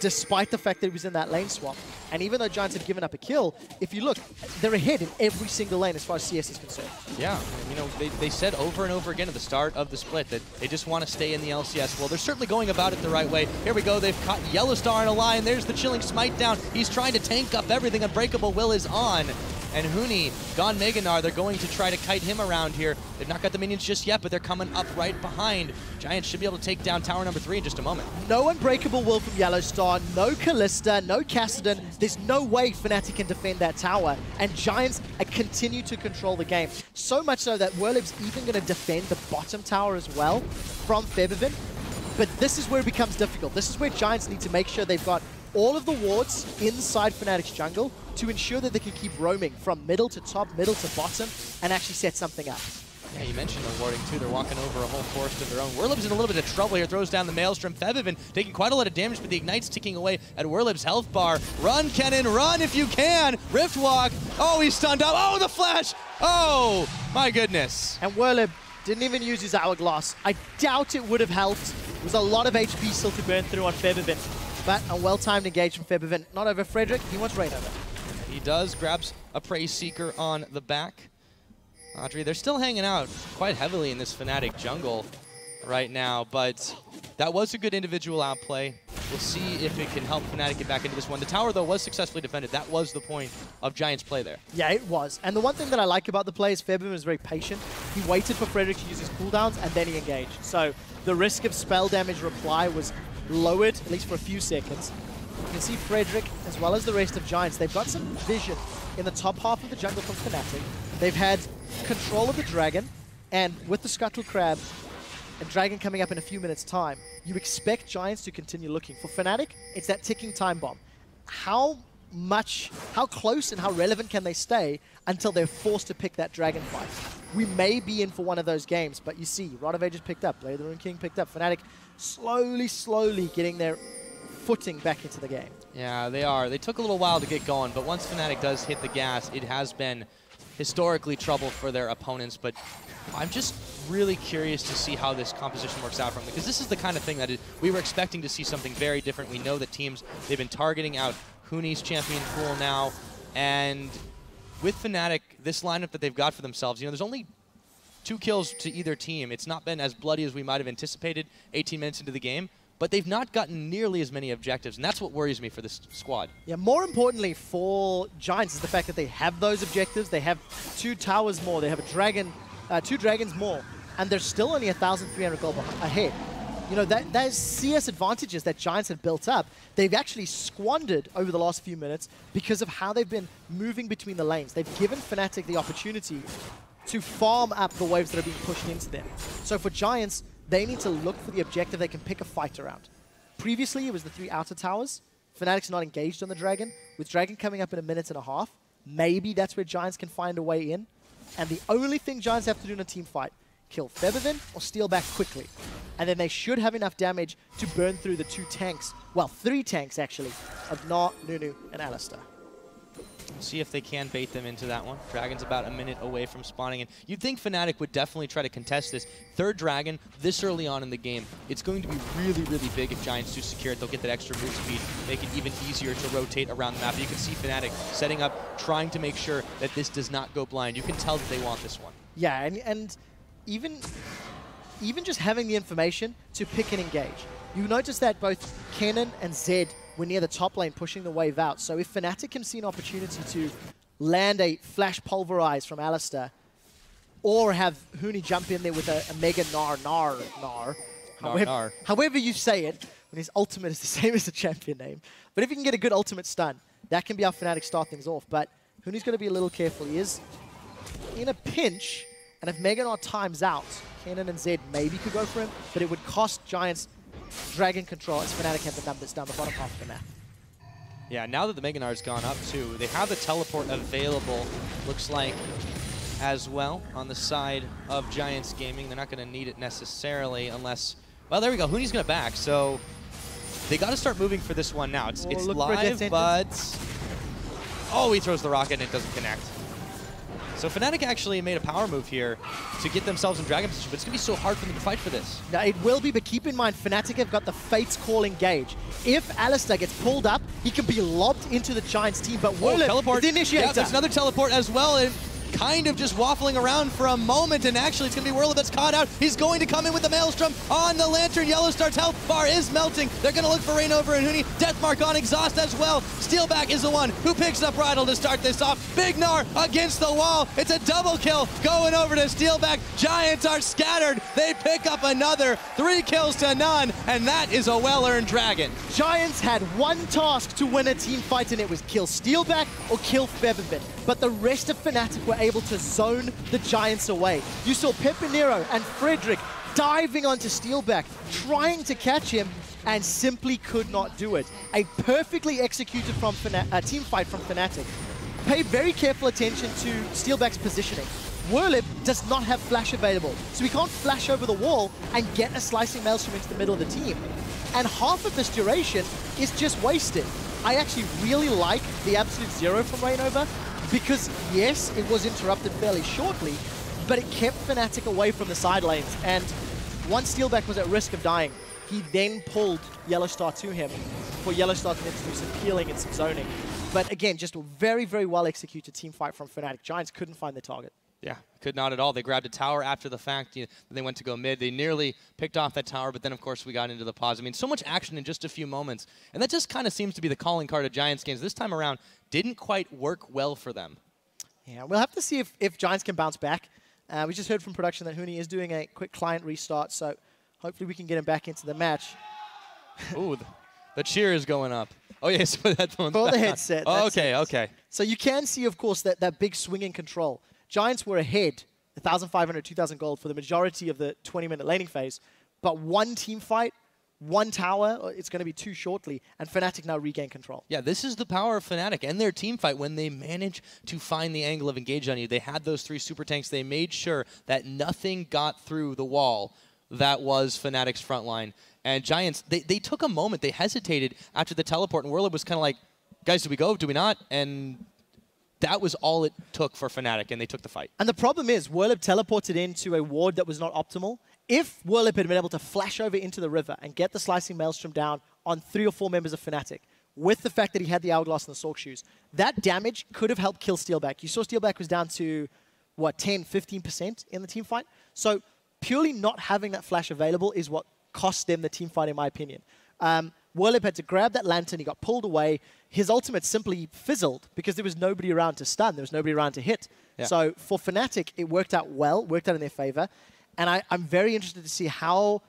despite the fact that he was in that lane swap. And even though Giants have given up a kill, if you look, they're ahead in every single lane as far as CS is concerned. Yeah, you know, they said over and over again at the start of the split that they just want to stay in the LCS. Well, they're certainly going about it the right way. Here we go, they've caught Yellow Star in a line. There's the chilling smite down. He's trying to tank up everything. Unbreakable Will is on. And Huni, gone Meganar, they're going to try to kite him around here. They've not got the minions just yet, but they're coming up right behind. Giants should be able to take down tower number 3 in just a moment. No Unbreakable Will from Yellow Star, no Callista, no Kassadin. There's no way Fnatic can defend that tower. And Giants continue to control the game. So much so that Werlip's even going to defend the bottom tower as well from Febiven. But this is where it becomes difficult. This is where Giants need to make sure they've got all of the wards inside Fnatic's jungle to ensure that they can keep roaming from middle to top, middle to bottom, and actually set something up. Yeah, you mentioned the warding too. They're walking over a whole forest of their own. Werlip's in a little bit of trouble here. Throws down the Maelstrom. Febiven taking quite a lot of damage, but the Ignite's ticking away at Werlip's health bar. Run, Kennen, run if you can. Rift Walk. Oh, he's stunned up. Oh, the flash. Oh, my goodness. And Werlip didn't even use his Hourglass. I doubt it would have helped. There was a lot of HP still to burn through on Febiven. But a well-timed engage from Febiven. Not over Frederick. He wants rain over. He does. Grabs a Praise Seeker on the back. Audrey, they're still hanging out quite heavily in this Fnatic jungle right now, but that was a good individual outplay. We'll see if it can help Fnatic get back into this one. The tower, though, was successfully defended. That was the point of Giants' play there. Yeah, it was. And the one thing that I like about the play is Febiven was very patient. He waited for Frederick to use his cooldowns, and then he engaged. So the risk of spell damage reply was lowered, at least for a few seconds. You can see Frederick, as well as the rest of Giants, they've got some vision in the top half of the jungle from Fnatic. They've had control of the dragon, and with the Scuttle Crab and dragon coming up in a few minutes' time, you expect Giants to continue looking. For Fnatic, it's that ticking time bomb. How close and how relevant can they stay until they're forced to pick that dragon fight? We may be in for one of those games, but you see, Rod of Ages picked up, Blade of the Rune King picked up, Fnatic slowly getting their footing back into the game. Yeah, they are. They took a little while to get going, but once Fnatic does hit the gas, it has been historically trouble for their opponents, but I'm just really curious to see how this composition works out for them, because this is the kind of thing that we were expecting to see something very different. We know that teams, they've been targeting out Huni's champion pool now, and with Fnatic, this lineup that they've got for themselves, you know, there's only 2 kills to either team. It's not been as bloody as we might have anticipated 18 minutes into the game, but they've not gotten nearly as many objectives, and that's what worries me for this squad. Yeah, more importantly for Giants is the fact that they have those objectives. They have 2 towers more. They have a dragon, 2 dragons more, and they're still only 1,300 gold ahead. You know, those CS advantages that Giants have built up, they've actually squandered over the last few minutes because of how they've been moving between the lanes. They've given Fnatic the opportunity to farm up the waves that are being pushed into them. So for Giants, they need to look for the objective they can pick a fight around. Previously, it was the 3 outer towers. Fnatic's not engaged on the dragon. With dragon coming up in 1.5 minutes, maybe that's where Giants can find a way in. And the only thing Giants have to do in a team fight, kill Febiven or steal back quickly. And then they should have enough damage to burn through the 2 tanks, well, 3 tanks actually, of Gnar, Nunu, and Alistar. We'll see if they can bait them into that one. Dragon's about 1 minute away from spawning in. You'd think Fnatic would definitely try to contest this. 3rd Dragon this early on in the game. It's going to be really big if Giants do secure it. They'll get that extra move speed, make it even easier to rotate around the map. You can see Fnatic setting up, trying to make sure that this does not go blind. You can tell that they want this one. Yeah, and even just having the information to pick and engage. You notice that both Kennen and Zed were near the top lane pushing the wave out. So if Fnatic can see an opportunity to land a flash pulverize from Alistar, or have Huni jump in there with a mega Gnar. However you say it, when his ultimate is the same as the champion name. But if you can get a good ultimate stun, that can be how Fnatic start things off. But Huni's going to be a little careful. He is in a pinch, and if Mega Gnar times out, Kennen and Zed maybe could go for him, but it would cost Giants Dragon control as Fnatic have the numbers down the bottom half of the map. Yeah, now that the Mega Gnar's gone up too, they have the teleport available, looks like, as well on the side of Giants Gaming. They're not going to need it necessarily unless... Well, there we go. Huni's going to back, so they got to start moving for this one now. It's live, but... Oh, he throws the rocket and it doesn't connect. So Fnatic actually made a power move here to get themselves in Dragon position, but it's going to be so hard for them to fight for this. Now, it will be, but keep in mind, Fnatic have got the Fates Call engage. If Alistair gets pulled up, he can be lobbed into the Giants team, but teleport. The initiator. Yeah, there's another teleport as well, and kind of just waffling around for a moment, and actually it's going to be Whirlip that's caught out. He's going to come in with the Maelstrom on the Lantern. Yellowstar's health bar is melting. They're going to look for Rainover and Huni. Deathmark on Exhaust as well. Steelback is the one who picks up Rydal to start this off. Big Gnar against the wall. It's a double kill going over to Steelback. Giants are scattered. They pick up another 3 kills to none, and that is a well-earned Dragon. Giants had one task to win a team fight, and it was kill Steelback or kill Featherfin. But the rest of Fnatic were able to zone the Giants away. You saw Pepinero and Frederick diving onto Steelback, trying to catch him, and simply could not do it. A perfectly executed team fight from Fnatic. Pay very careful attention to Steelback's positioning. Whirlip does not have flash available, so he can't flash over the wall and get a slicing maelstrom into the middle of the team. And half of this duration is just wasted. I actually really like the absolute zero from Rainover, because yes, it was interrupted fairly shortly, but it kept Fnatic away from the side lanes. And once Steelback was at risk of dying, he then pulled Yellowstar to him for Yellowstar to do some healing and some zoning. But again, just a very, very well executed team fight from Fnatic. Giants couldn't find the target. Yeah, could not at all. They grabbed a tower after the fact. They went to go mid. They nearly picked off that tower, but then, of course, we got into the pause. I mean, so much action in just a few moments. And that just kind of seems to be the calling card of Giants games. This time around, didn't quite work well for them. Yeah, we'll have to see if Giants can bounce back. We just heard from production that Huni is doing a quick client restart, so hopefully we can get him back into the match. Ooh, the cheer is going up. Oh, yes, put headphones for back the headset. Oh, okay, okay. So you can see, of course, that big swinging control. Giants were ahead, 1,500, 2,000 gold for the majority of the 20-minute laning phase, but one team fight, one tower, it's going to be 2 shortly, and Fnatic now regain control. Yeah, this is the power of Fnatic and their team fight when they manage to find the angle of engage on you. They had those 3 super tanks. They made sure that nothing got through the wall that was Fnatic's front line. And Giants, they took a moment. They hesitated after the teleport, and Whirlip was kind of like, guys, do we go? Do we not? And that was all it took for Fnatic, and they took the fight. And the problem is, Whirlip teleported into a ward that was not optimal. If Whirlip had been able to flash over into the river and get the slicing maelstrom down on 3 or 4 members of Fnatic, with the fact that he had the Hourglass and the Sork Shoes, that damage could have helped kill Steelback. You saw Steelback was down to, what, 10, 15% in the team fight? So purely not having that flash available is what cost them the team fight, in my opinion. Whirlip had to grab that lantern, he got pulled away. His ultimate simply fizzled because there was nobody around to stun, there was nobody around to hit. Yeah. So for Fnatic, it worked out well, worked out in their favor. And I'm very interested to see how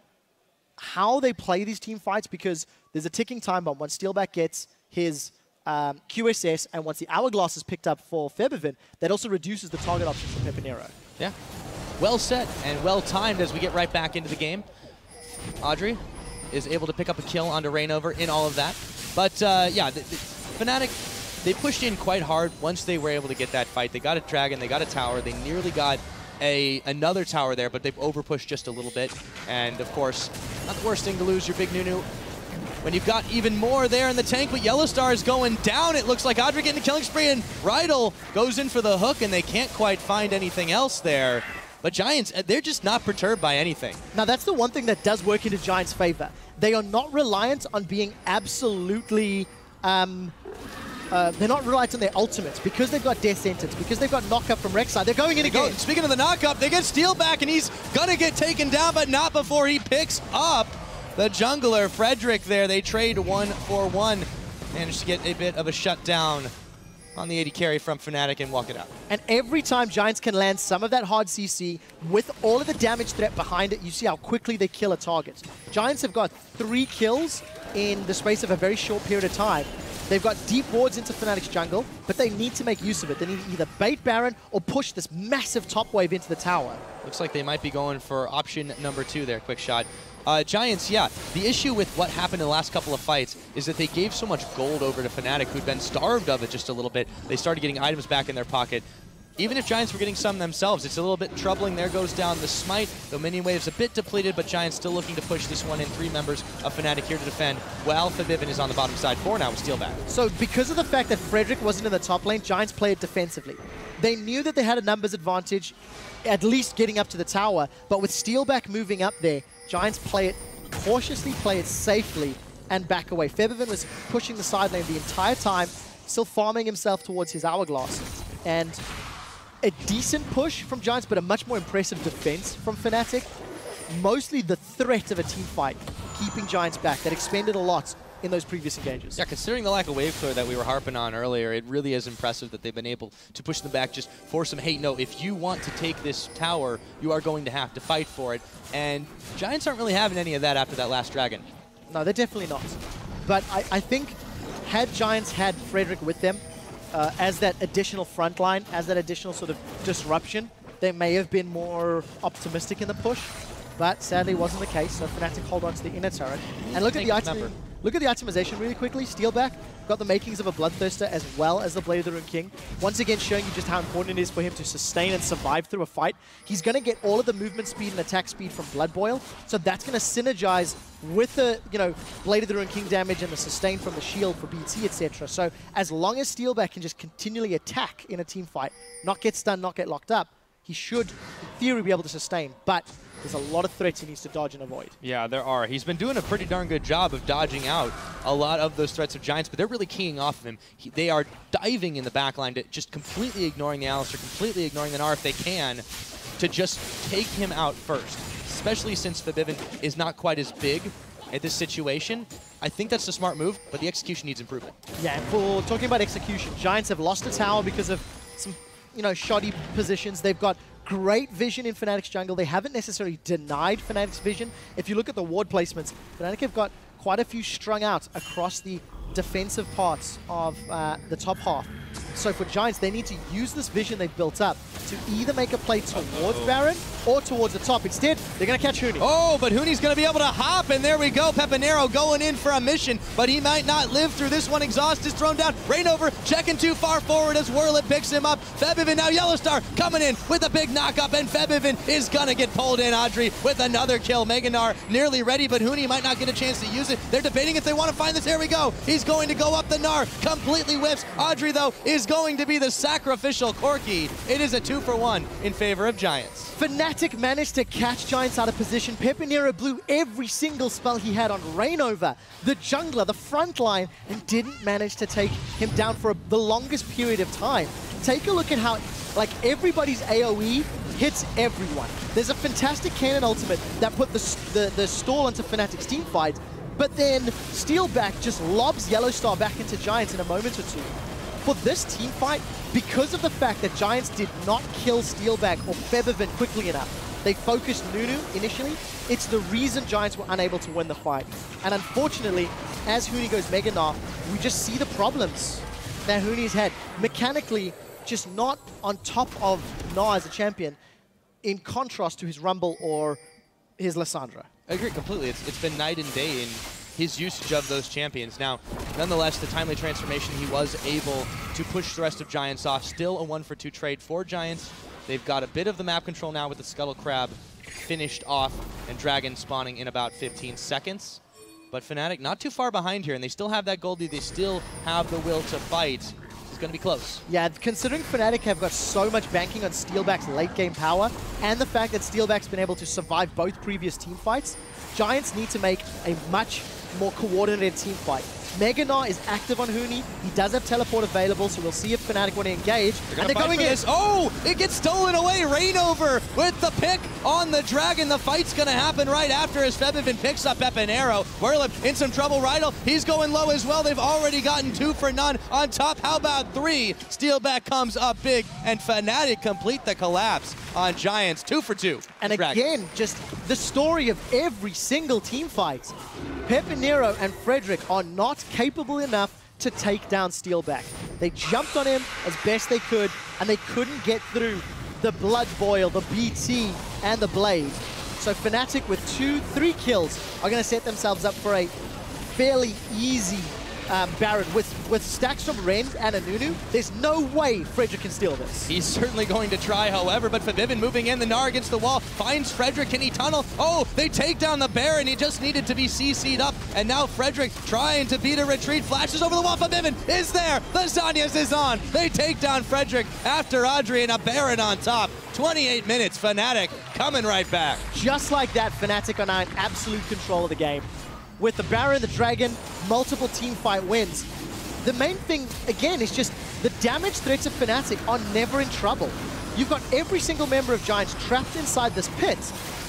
they play these team fights, because there's a ticking time bomb. Once Steelback gets his QSS and once the Hourglass is picked up for Featherfin, that also reduces the target option for Pepinero. Yeah. Well set and well timed as we get right back into the game. Audrey is able to pick up a kill onto Rainover in all of that. But yeah, Fnatic, they pushed in quite hard once they were able to get that fight. They got a Dragon, they got a tower, they nearly got another tower there, but they've overpushed just a little bit. And of course, not the worst thing to lose your big Nunu when you've got even more there in the tank, but Yellowstar is going down. It looks like Audrey getting a killing spree, and Rydal goes in for the hook, and they can't quite find anything else there. But Giants, they're just not perturbed by anything. Now, that's the one thing that does work into Giants' favor. They are not reliant on being absolutely... they're not reliant on their ultimates, because they've got Death Sentence, because they've got knockup from Rek'Sai. They're going in again. Speaking of the knockup, they get Steelback, and he's going to get taken down, but not before he picks up the jungler, Frederick, there. They trade 1 for 1. Managed to get a bit of a shutdown on the 80 carry from Fnatic and walk it out. And every time Giants can land some of that hard CC, with all of the damage threat behind it, you see how quickly they kill a target. Giants have got 3 kills in the space of a very short period of time. They've got deep wards into Fnatic's jungle, but they need to make use of it. They need to either bait Baron or push this massive top wave into the tower. Looks like they might be going for option number 2 there. Quick shot Giants, yeah, the issue with what happened in the last couple of fights is that they gave so much gold over to Fnatic, who'd been starved of it just a little bit. They started getting items back in their pocket. Even if Giants were getting some themselves, it's a little bit troubling. There goes down the Smite. The minion wave's a bit depleted, but Giants still looking to push this one in. 3 members of Fnatic here to defend. Well, Fnatic is on the bottom side 4 now with Steelback. So because of the fact that Frederick wasn't in the top lane, Giants played defensively. They knew that they had a numbers advantage, at least getting up to the tower, but with Steelback moving up there, Giants play it cautiously, play it safely, and back away. Fnatic was pushing the side lane the entire time, still farming himself towards his hourglass. And a decent push from Giants, but a much more impressive defense from Fnatic. Mostly the threat of a team fight, keeping Giants back. That expended a lot in those previous engages. Yeah, considering the lack of wave clear that we were harping on earlier, it really is impressive that they've been able to push them back, just force them, hey, no, if you want to take this tower, you are going to have to fight for it. And Giants aren't really having any of that after that last dragon. No, they're definitely not. But I think had Giants had Frederick with them, as that additional front line, as that additional sort of disruption, they may have been more optimistic in the push, but sadly wasn't the case. So Fnatic hold on to the inner turret. And look at the itemization really quickly. Steelback got the makings of a Bloodthirster as well as the Blade of the Rune King. Once again showing you just how important it is for him to sustain and survive through a fight. He's going to get all of the movement speed and attack speed from Blood Boil, so that's going to synergize with the, Blade of the Rune King damage and the sustain from the shield for BT, etc. So as long as Steelback can just continually attack in a team fight, not get stunned, not get locked up, he should, in theory, be able to sustain. But there's a lot of threats he needs to dodge and avoid. Yeah, there are. He's been doing a pretty darn good job of dodging out a lot of those threats of Giants, but they're really keying off of him. They are diving in the backline, to just completely ignoring the Alistar, completely ignoring the Gnar if they can, to just take him out first. Especially since Fnatic is not quite as big at this situation. I think that's the smart move, but the execution needs improvement. Yeah, for talking about execution, Giants have lost a tower because of some, shoddy positions. They've got great vision in Fnatic's jungle. They haven't necessarily denied Fnatic's vision. If you look at the ward placements, Fnatic have got quite a few strung out across the defensive parts of the top half. So for Giants, they need to use this vision they've built up to either make a play towards Baron or towards the top. Instead, they're going to catch Huni. Oh, but Huni's going to be able to hop, and there we go. Pepinero going in for a mission, but he might not live through this one. Exhaust is thrown down. Rainover checking too far forward as Whirlit picks him up. Febiven now, Yellowstar coming in with a big knock-up, and Febiven is going to get pulled in. Audrey with another kill. Mega Gnar nearly ready, but Huni might not get a chance to use it. They're debating if they want to find this. Here we go. He's going to go up the Gnar. Completely whiffs. Audrey, though, is going to be the sacrificial Corki. It is a 2-for-1 in favor of Giants. Fnatic managed to catch Giants out of position. Pepinero blew every single spell he had on Rainover, the jungler, the front line, and didn't manage to take him down for the longest period of time. Take a look at how, everybody's AoE hits everyone. There's a fantastic cannon ultimate that put the stall onto Fnatic's team fight, but then Steelback just lobs Yellowstar back into Giants in a moment or two. For this team fight, because of the fact that Giants did not kill Steelback or Febiven quickly enough, they focused Nunu initially, it's the reason Giants were unable to win the fight. And unfortunately, as Huni goes Mega Gnar, we just see the problems that Huni's had. Mechanically, just not on top of Gnar as a champion, in contrast to his Rumble or his Lissandra. I agree completely. It's been night and day in his usage of those champions. Now, nonetheless, the timely transformation, he was able to push the rest of Giants off. Still a 1-for-2 trade for Giants. They've got a bit of the map control now with the Scuttle Crab finished off and Dragon spawning in about 15 seconds. But Fnatic not too far behind here, and they still have that gold lead. They still have the will to fight. It's going to be close. Yeah, considering Fnatic have got so much banking on Steelback's late game power, and the fact that Steelback's been able to survive both previous team fights, Giants need to make a much more coordinated team fight. Mega Gnar is active on Huni. He does have teleport available, so we'll see if Fnatic want to engage. And they're going in. Oh, it gets stolen away. Rainover with the pick on the Dragon. The fight's going to happen right after as Febiven picks up Pepinero. Whirlip in some trouble. Rydell, he's going low as well. They've already gotten 2 for none. On top, how about 3? Steelback comes up big, and Fnatic complete the collapse on Giants. 2 for 2. And again, just the story of every single team fight. Pepinero and Frederick are not capable enough to take down Steelback. They jumped on him as best they could, and they couldn't get through the Blood Boil, the BT, and the Blade. So Fnatic with 2-3 kills are going to set themselves up for a fairly easy Baron. With stacks from Ren and Anunu, there's no way Frederick can steal this. He's certainly going to try, however, but Fnatic moving in, the Gnar against the wall, finds Frederick, can he tunnel? Oh, they take down the Baron, he just needed to be CC'd up, and now Frederick trying to beat a retreat, flashes over the wall, Fnatic is there, the Zanyas is on, they take down Frederick after Audrey and a Baron on top. 28 minutes, Fnatic coming right back. Just like that, Fnatic are now in absolute control of the game. With the Baron, the Dragon, multiple team fight wins. The main thing, again, is just the damage threats of Fnatic are never in trouble. You've got every single member of Giants trapped inside this pit,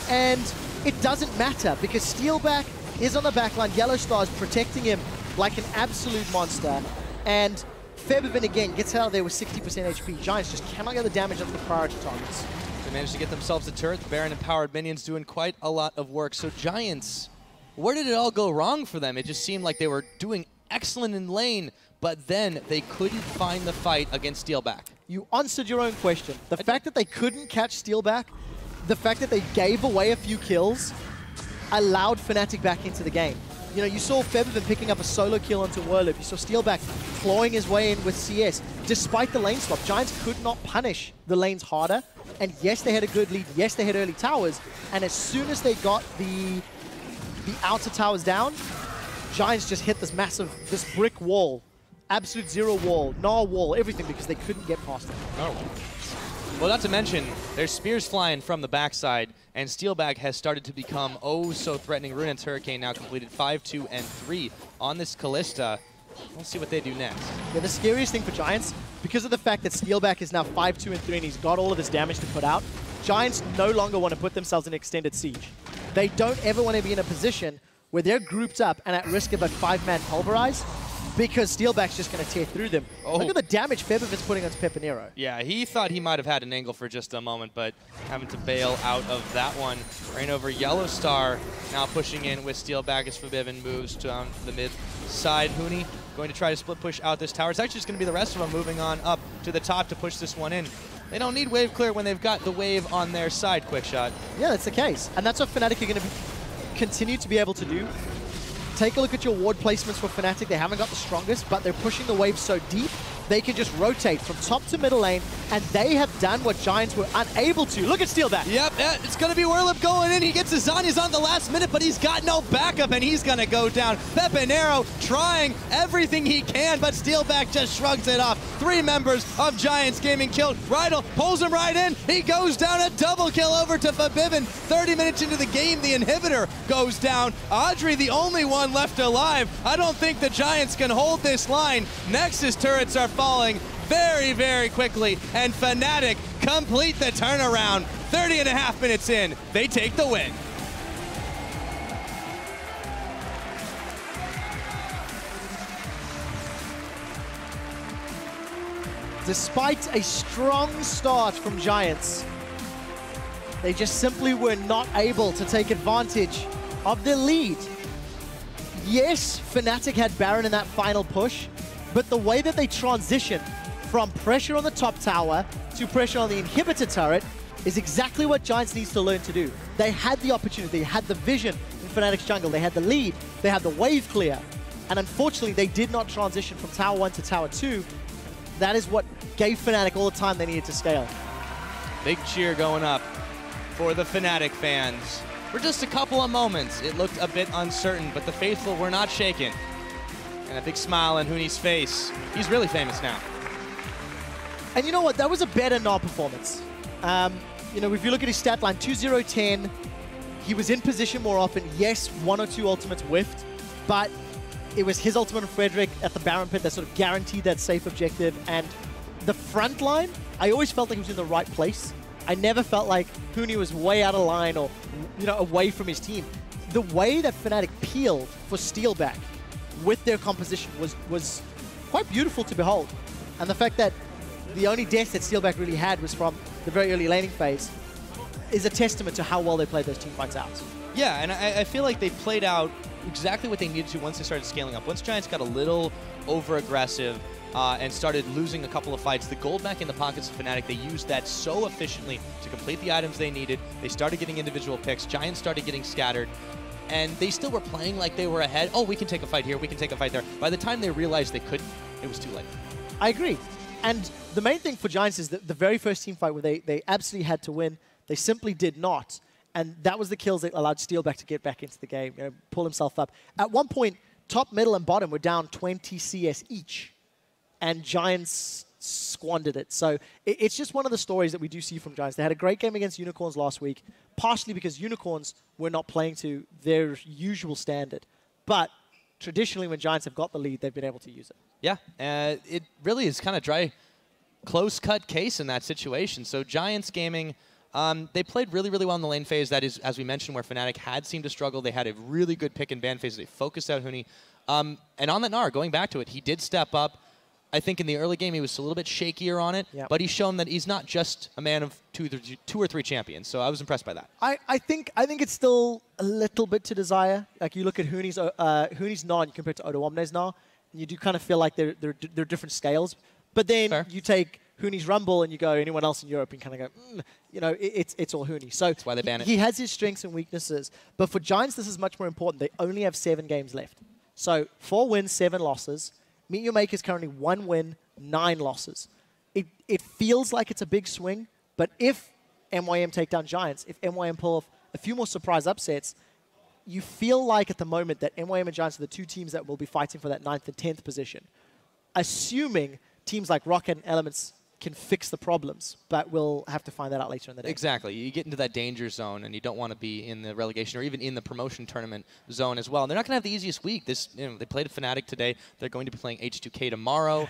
and it doesn't matter because Steelback is on the backline. Yellowstar is protecting him like an absolute monster, and Febvin again gets out of there with 60% HP. Giants just cannot get the damage onto the priority targets. They managed to get themselves a turret. The Baron empowered minions doing quite a lot of work. So Giants, where did it all go wrong for them? It just seemed like they were doing excellent in lane, but then they couldn't find the fight against Steelback. You answered your own question. The fact that they couldn't catch Steelback, the fact that they gave away a few kills, allowed Fnatic back into the game. You know, you saw Febvin picking up a solo kill onto Whirlip. You saw Steelback clawing his way in with CS. Despite the lane swap, Giants could not punish the lanes harder. And yes, they had a good lead. Yes, they had early towers. And as soon as they got the outer towers down, Giants just hit this brick wall. Absolute zero wall, Gnar wall, everything, because they couldn't get past it. Oh. Well, not to mention, there's spears flying from the backside, and Steelback has started to become oh so threatening. Runan's Hurricane now completed 5, 2, and 3 on this Kalista. We'll see what they do next. Yeah, the scariest thing for Giants, because of the fact that Steelback is now 5, 2, and 3, and he's got all of this damage to put out, Giants no longer want to put themselves in extended siege. They don't ever want to be in a position where they're grouped up and at risk of a 5-man pulverize, because Steelback's just going to tear through them. Oh. Look at the damage Febvin's putting on Pepinero. Yeah, he thought he might have had an angle for just a moment, but having to bail out of that one. Rain over Yellowstar now pushing in with Steelback as Febvin moves down the mid side. Huni going to try to split push out this tower. It's actually just going to be the rest of them moving on up to the top to push this one in. They don't need wave clear when they've got the wave on their side, Quick Shot. Yeah, that's the case. And that's what Fnatic are going to continue to be able to do. Take a look at your ward placements for Fnatic. They haven't got the strongest, but they're pushing the wave so deep, they can just rotate from top to middle lane, and they have done what Giants were unable to. Look at Steelback. Yep, it's going to be Whirlip going in. He gets his Zanyas on the last minute, but he's got no backup, and he's going to go down. Pepinero trying everything he can, but Steelback just shrugs it off. 3 members of Giants Gaming killed. Rydell pulls him right in. He goes down, a double kill over to Febvin. 30 minutes into the game, the inhibitor goes down. Audrey, the only one left alive. I don't think the Giants can hold this line. Nexus turrets are falling very, very quickly, and Fnatic complete the turnaround. 30.5 minutes in, they take the win. Despite a strong start from Giants, they just simply were not able to take advantage of their lead. Yes, Fnatic had Baron in that final push, but the way that they transition from pressure on the top tower to pressure on the inhibitor turret is exactly what Giants needs to learn to do. They had the opportunity, they had the vision in Fnatic's jungle, they had the lead, they had the wave clear, and unfortunately they did not transition from tower 1 to tower 2. That is what gave Fnatic all the time they needed to scale. Big cheer going up for the Fnatic fans. For just a couple of moments, it looked a bit uncertain, but the faithful were not shaken. And a big smile on Huni's face. He's really famous now. And you know what? That was a better Gnar performance. You know, if you look at his stat line, 2-0-10, he was in position more often. Yes, 1 or 2 ultimates whiffed, but it was his ultimate on Frederick at the Baron pit that sort of guaranteed that safe objective. And the front line, I always felt like he was in the right place. I never felt like Huni was way out of line or, you know, away from his team. The way that Fnatic peeled for Steelback with their composition was quite beautiful to behold. And the fact that the only death that Steelback really had was from the very early laning phase is a testament to how well they played those team fights out. Yeah, and I feel like they played out exactly what they needed to once they started scaling up. Once Giants got a little over-aggressive, and started losing a couple of fights. The gold back in the pockets of Fnatic, they used that so efficiently to complete the items they needed. They started getting individual picks. Giants started getting scattered. And they still were playing like they were ahead. Oh, we can take a fight here, we can take a fight there. By the time they realized they couldn't, it was too late. I agree. And the main thing for Giants is that the very first team fight where they absolutely had to win, they simply did not. And that was the kills that allowed Steelback to get back into the game, pull himself up. At one point, top, middle, and bottom were down 20 CS each. And Giants squandered it. So it's just one of the stories that we do see from Giants. They had a great game against Unicorns last week, partially because Unicorns were not playing to their usual standard. But traditionally, when Giants have got the lead, they've been able to use it. Yeah, it really is kind of dry, close-cut case in that situation. So Giants Gaming, they played really, really well in the lane phase. That is, as we mentioned, where Fnatic had seemed to struggle. They had a really good pick and ban phase. They focused out Huni. And on that Gnar, going back to it, he did step up. I think in the early game he was a little bit shakier on it, but he's shown that he's not just a man of two or three champions. So I was impressed by that. I think it's still a little bit to desire. Like you look at Huni's Gnar and you compare it to Odoamne's Gnar, and you do kind of feel like they're different scales. But then you take Huni's Rumble and you go anyone else in Europe and kind of go, it's all Huni. So that's why they ban it. He has his strengths and weaknesses. But for Giants, this is much more important. They only have 7 games left. So 4 wins, 7 losses. Meet Your Maker is currently 1 win, 9 losses. It feels like it's a big swing, but if MYM take down Giants, if MYM pull off a few more surprise upsets, you feel like at the moment that MYM and Giants are the 2 teams that will be fighting for that 9th and 10th position. Assuming teams like Rocket and Elements can fix the problems, but we'll have to find that out later in the day. Exactly. You get into that danger zone, and you don't want to be in the relegation or even in the promotion tournament zone as well. And they're not going to have the easiest week. They played a Fnatic today. They're going to be playing H2K tomorrow.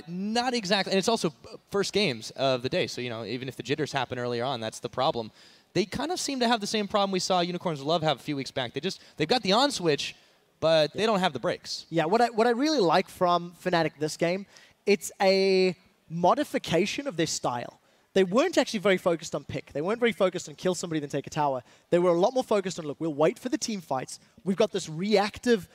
Not exactly. And it's also first games of the day, so even if the jitters happen earlier on, that's the problem. They kind of seem to have the same problem we saw Unicorns Love have a few weeks back. They've got the on switch, but they don't have the breaks. Yeah, what I really like from Fnatic this game, it's a modification of their style. They weren't actually very focused on pick. They weren't very focused on kill somebody then take a tower. They were a lot more focused on, look, we'll wait for the team fights. We've got this reactive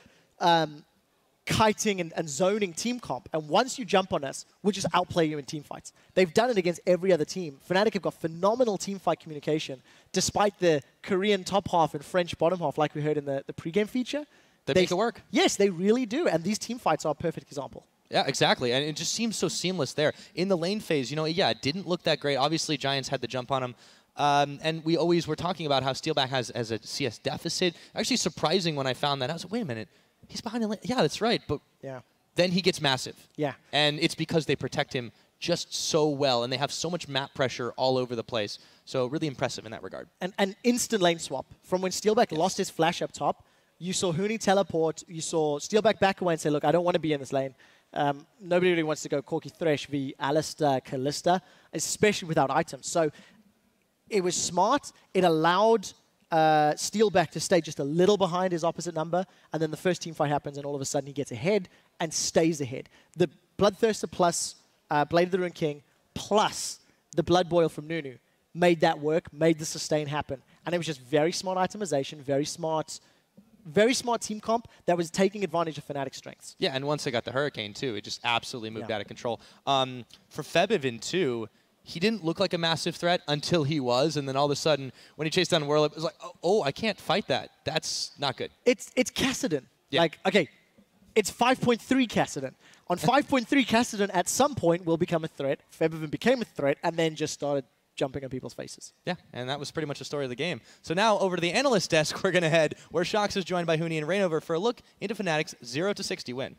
kiting and zoning team comp, and once you jump on us, we'll just outplay you in team fights. They've done it against every other team. Fnatic have got phenomenal team fight communication, despite the Korean top half and French bottom half, like we heard in the pregame feature. They make it work. Yes, they really do, and these team fights are a perfect example. Yeah, exactly. And it just seems so seamless there. In the lane phase, it didn't look that great. Obviously, Giants had the jump on him. And we always were talking about how Steelback has a CS deficit. Actually surprising when I found that. I was like, wait a minute. He's behind the lane. Yeah, that's right. But then he gets massive. Yeah. And it's because they protect him just so well. And they have so much map pressure all over the place. So really impressive in that regard. And an instant lane swap. From when Steelback lost his flash up top, you saw Huni teleport. You saw Steelback back away and say, look, I don't want to be in this lane. Nobody really wants to go Corki Thresh v Alistair Kalista, especially without items. So it was smart. It allowed Steelback to stay just a little behind his opposite number, and then the first team fight happens, and all of a sudden he gets ahead and stays ahead. The Bloodthirster plus Blade of the Rune King plus the Blood Boil from Nunu made that work, made the sustain happen. And it was just very smart itemization, very smart team comp that was taking advantage of Fnatic's strengths. Yeah, and once they got the Hurricane, too, it just absolutely moved out of control. For Febiven, too, he didn't look like a massive threat until he was, and then all of a sudden, when he chased down Whirl, it was like, oh, I can't fight that. That's not good. It's Kassadin. Yeah. Like, okay, it's 5.3 Kassadin. On 5.3, Kassadin at some point will become a threat. Febiven became a threat, and then just started jumping on people's faces. Yeah, and that was pretty much the story of the game. So now over to the analyst desk, we're going to head where Shox is joined by Huni and Rainover for a look into Fnatic's 0-60 win.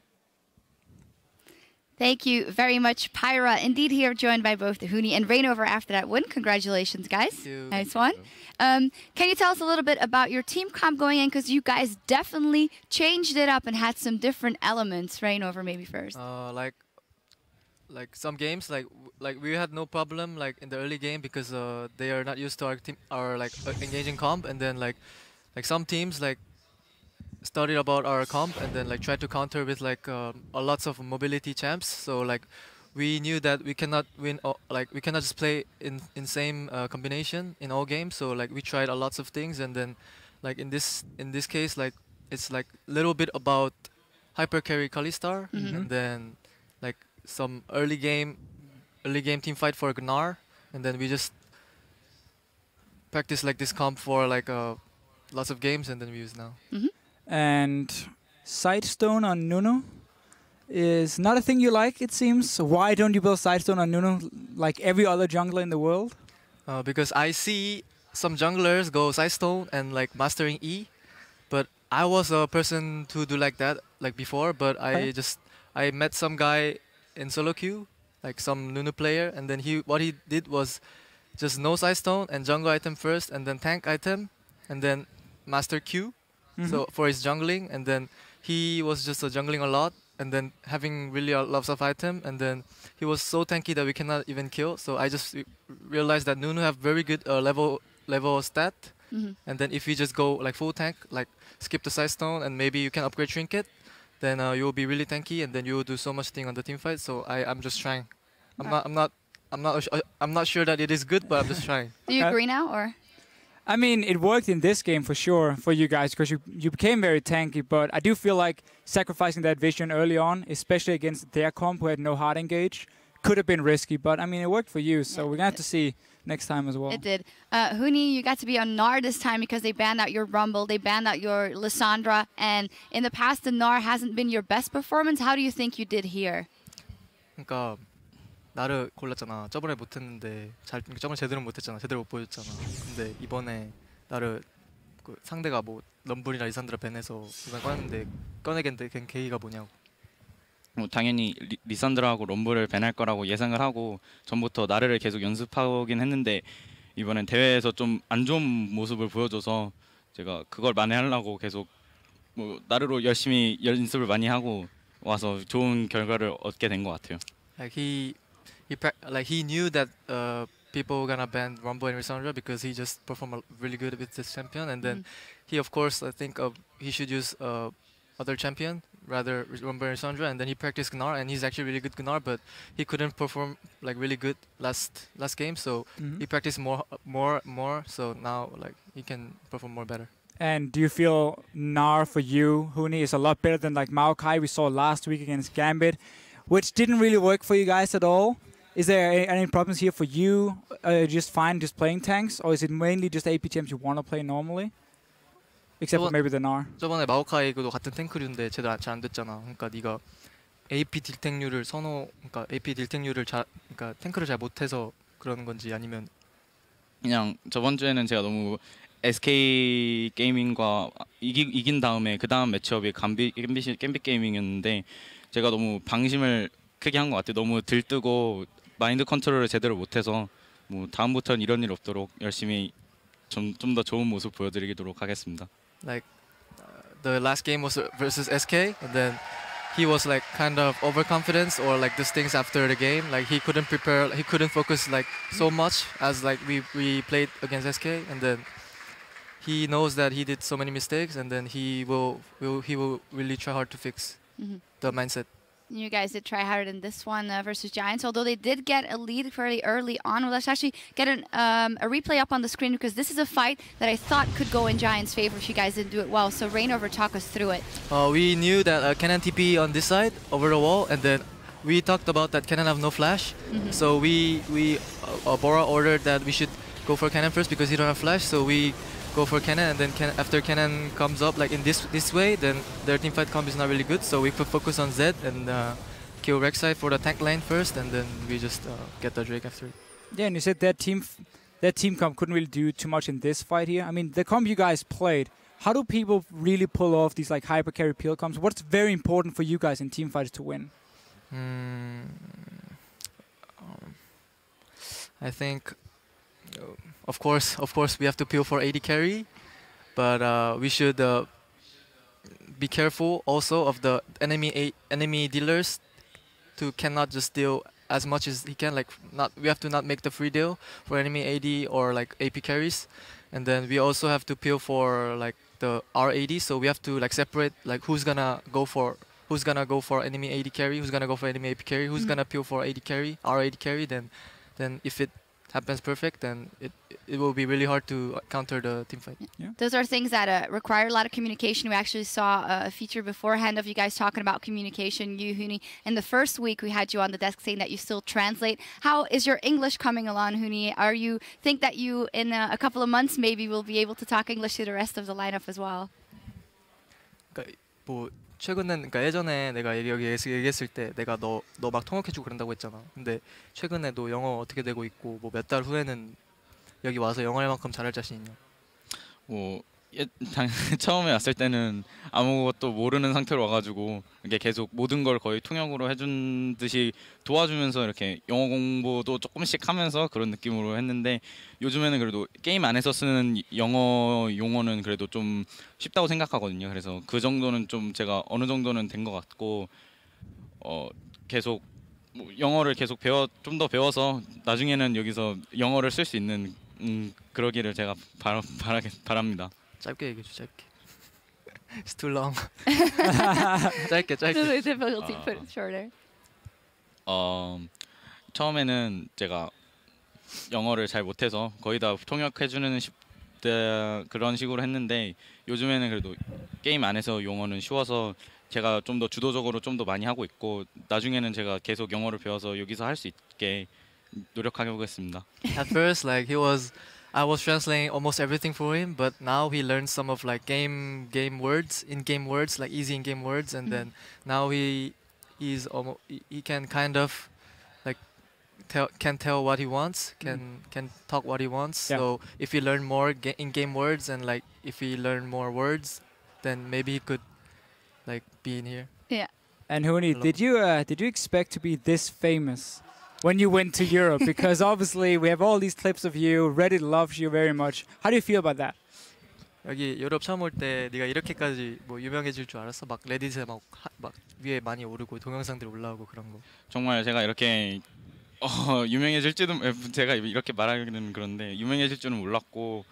Thank you very much, Pyra. Indeed, here joined by both Huni and Rainover after that win. Congratulations, guys. Thank you. Nice one. Can you tell us a little bit about your team comp going in? Because you guys definitely changed it up and had some different elements. Rainover, maybe first. Like some games, like we had no problem like in the early game because they are not used to our engaging comp, and then like some teams like studied about our comp and then like tried to counter with like lots of mobility champs. So like we knew that we cannot win, we cannot just play in same combination in all games. So like we tried lots of things, and then like in this case, like it's like little bit about hyper carry Kalistar, and then like some early game team fight for Gnar, and then we just practice like this comp for like lots of games, and then we use now. And Sidestone on Nunu is not a thing you like, it seems. Why don't you build Sidestone on Nunu like every other jungler in the world? Because I see some junglers go Sidestone and like mastering E, but I was a person to do like that like before, but I met some guy in solo queue, like some Nunu player, and then what he did was just no Sidestone and jungle item first, and then tank item, and then master Q. So for his jungling, and then he was just jungling a lot, and then having really lots of item, and then he was so tanky that we cannot even kill. So I just realized that Nunu have very good level stat, and then if you just go like full tank, like skip the Sidestone, and maybe you can upgrade Trinket, then you will be really tanky, and then you will do so much thing on the team fight. So I'm just trying. I'm not sure that it is good, but I'm just trying. Do you agree now, or? I mean, it worked in this game for sure for you guys because you became very tanky, but I do feel like sacrificing that vision early on, especially against their comp who had no hard engage, could have been risky, but I mean, it worked for you, so we're going to have to see next time as well. It did. Huni, you got to be on Gnar this time because they banned out your Rumble, they banned out your Lissandra, and in the past, the Gnar hasn't been your best performance. How do you think you did here? 그러니까 나를 골랐잖아. 저번에 못했는데 저번에 제대로 못했잖아. 제대로 못 보여줬잖아. 근데 이번에 나를 상대가 뭐 럼블이나 리산드라 밴해서 이번 꺼냈는데 꺼내게 된 계기가 뭐냐고. 당연히 리산드라하고 럼블을 밴할 거라고 예상을 하고 전부터 나르를 계속 연습하긴 했는데 이번엔 대회에서 좀 안 좋은 모습을 보여줘서 제가 그걸 만회하려고 계속 뭐 나르로 열심히 연습을 많이 하고 와서 좋은 결과를 얻게 된 것 같아요. Like he knew that people were gonna ban Rumble and Lissandra because he just performed really good with this champion, and then he of course I think he should use other champion rather Rumble and Lissandra, and then he practiced Gnar, and he's actually really good Gnar, but he couldn't perform like really good last game, so he practiced more, so now like he can perform more better. And do you feel Gnar for you, Huni, is a lot better than like Maokai we saw last week against Gambit, which didn't really work for you guys at all? Is there any problems here for you? Just fine just playing tanks, or is it mainly just AP champs you want to play normally? Except for maybe the Gnar. 저번에 마오카이도 같은 탱크류인데 제대로 잘 안 됐잖아. 그러니까 네가 AP 딜탱류를 그러니까 AP 딜탱류를 그러니까 탱크를 잘 못해서 그러는 건지 아니면 그냥 저번 주에는 제가 너무 SK 게이밍과 이긴 다음에 그 다음 매치업이 갬빗 게이밍이었는데 제가 너무 방심을 크게 한 것 같아요. 너무 들뜨고 마인드 컨트롤을 제대로 못해서 뭐 다음부터는 이런 일 없도록 열심히 좀 더 좋은 모습 보여드리도록 하겠습니다. Like the last game was versus SK, and then he was like kind of overconfidence or like these things after the game. Like he couldn't prepare, he couldn't focus like so much as like we played against SK, and then he knows that he did so many mistakes, and then he will really try hard to fix the mindset. You guys did try harder in this one versus Giants, although they did get a lead fairly early on. Well, let's actually get a replay up on the screen because this is a fight that I thought could go in Giants' favor if you guys didn't do it well. So Rainover, talk us through it. We knew that Kenan TP on this side over the wall, and then we talked about that Kenan have no flash. So we Bora ordered that we should go for Kenan first because he don't have flash. So we go for Kenan, and then after Kenan comes up like in this way, then their team fight comp is not really good. So we could focus on Zed and kill Rek'Sai for the tank lane first, and then we just get the Drake after it. Yeah, and you said that team comp couldn't really do too much in this fight here. I mean, the comp you guys played, how do people really pull off these like hyper carry peel comps? What's very important for you guys in team fights to win? I think. Of course, we have to peel for AD carry, but we should be careful also of the enemy dealers to cannot just deal as much as he can. Like we have to not make the free deal for enemy AD or like AP carries, and then we also have to peel for like our AD. So we have to like separate like who's gonna go for enemy AD carry, who's gonna go for enemy AP carry, who's gonna peel for AD carry, our AD carry. Then if it happens perfect, then it will be really hard to counter the team fight. Yeah. Those are things that require a lot of communication. We actually saw a feature beforehand of you guys talking about communication. You, Huni, in the first week we had you on the desk saying that you still translate. How is your English coming along, Huni? Are you think that you in a couple of months maybe will be able to talk English to the rest of the lineup as well? 뭐 최근엔 그러니까 예전에 내가 여기 얘기했을 때 내가 너 막 통역해주고 그런다고 했잖아. 근데 최근에도 영어 어떻게 되고 있고 뭐 몇 달 후에는 여기 와서 영어 할 만큼 잘할 자신 있냐? 뭐 처음에 왔을 때는 아무것도 모르는 상태로 와가지고 이게 계속 모든 걸 거의 통역으로 해준 듯이 도와주면서 이렇게 영어 공부도 조금씩 하면서 그런 느낌으로 했는데 요즘에는 그래도 게임 안에서 쓰는 영어 용어는 그래도 좀 쉽다고 생각하거든요. 그래서 그 정도는 좀 제가 어느 정도는 된 것 같고 계속 영어를 계속 좀 더 배워서 나중에는 여기서 영어를 쓸 수 있는 그러기를 제가 바랍니다. 짧게 얘기해 줘, 짧게. It's too long. 짧게. It's really difficult to put it shorter. 처음에는 제가 영어를 잘 못해서 거의 다 통역해주는 그런 식으로 했는데 요즘에는 그래도 게임 안에서 용어는 쉬워서 제가 좀 더 주도적으로 좀 더 많이 하고 있고 나중에는 제가 계속 영어를 배워서 여기서 할 수 있게 노력해 보겠습니다. At first, like I was translating almost everything for him, but now he learned some of like game words, in-game words, like easy in-game words, and then now he can kind of like can tell what he wants, can talk what he wants. Yeah. So if he learn more in-game words and like if he learn more words, then maybe he could like be in here. Yeah. And Huni, did you expect to be this famous when you went to Europe? Because obviously we have all these clips of you. Reddit loves you very much. How do you feel about that? 여기 유럽 처음 올 때 네가 이렇게까지 뭐 유명해질 줄 알았어? 막 레딧에 막 위에 많이 오르고 동영상들이 올라오고 그런 거. 정말 제가 이렇게 유명해질지도 제가 이렇게 말하기는 그런데 유명해질 줄은 몰랐고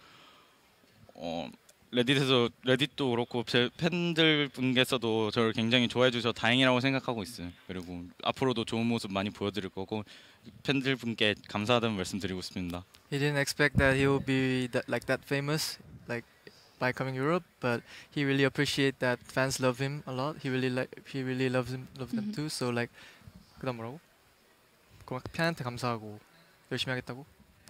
레딧도 그렇고 팬들 분께서도 저를 굉장히 좋아해 주셔서 다행이라고 생각하고 있어요. 그리고 앞으로도 좋은 모습 많이 보여드릴 거고 팬들 분께 감사하다는 말씀드리고 싶습니다. He didn't expect that he would be that famous like by coming Europe, but he really appreciate that fans love him a lot. He really loves them too. So like 그다음 뭐라고? 팬한테 감사하고 열심히 하겠다고.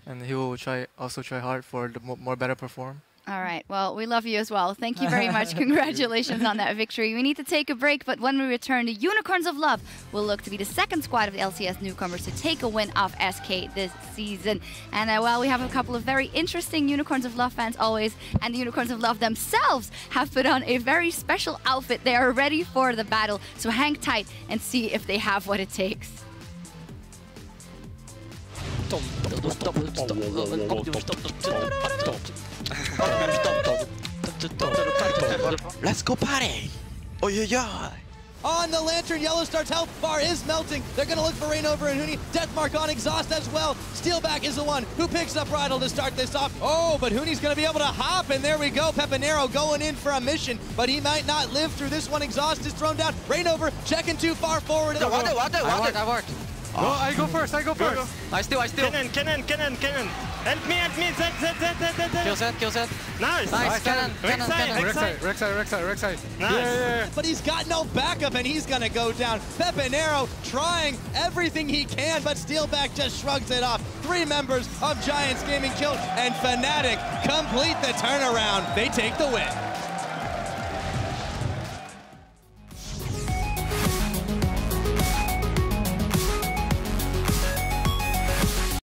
And he will also try hard for the more better perform. All right. Well, we love you as well. Thank you very much. Congratulations on that victory. We need to take a break, but when we return, the Unicorns of Love will look to be the second squad of the LCS newcomers to take a win off SK this season. And well, we have a couple of very interesting Unicorns of Love fans always, and the Unicorns of Love themselves have put on a very special outfit. They are ready for the battle, so hang tight and see if they have what it takes. Let's go party! Oh yeah! On the Lantern, Yellowstar's health bar is melting. They're going to look for Rainover and Huni. Deathmark on Exhaust as well. Steelback is the one who picks up Bridle to start this off. Oh, but Huni's going to be able to hop, and there we go. Pepinero going in for a mission, but he might not live through this one. Exhaust is thrown down. Rainover checking too far forward. I work. I go first. Go. I steal. Cannon. Help me. Kill set. Nice. Cannon. Rek'Sai. Nice. Yeah. But he's got no backup, and he's going to go down. Pepinero trying everything he can, but Steelback just shrugs it off. 3 members of Giants Gaming killed, and Fnatic complete the turnaround. They take the win.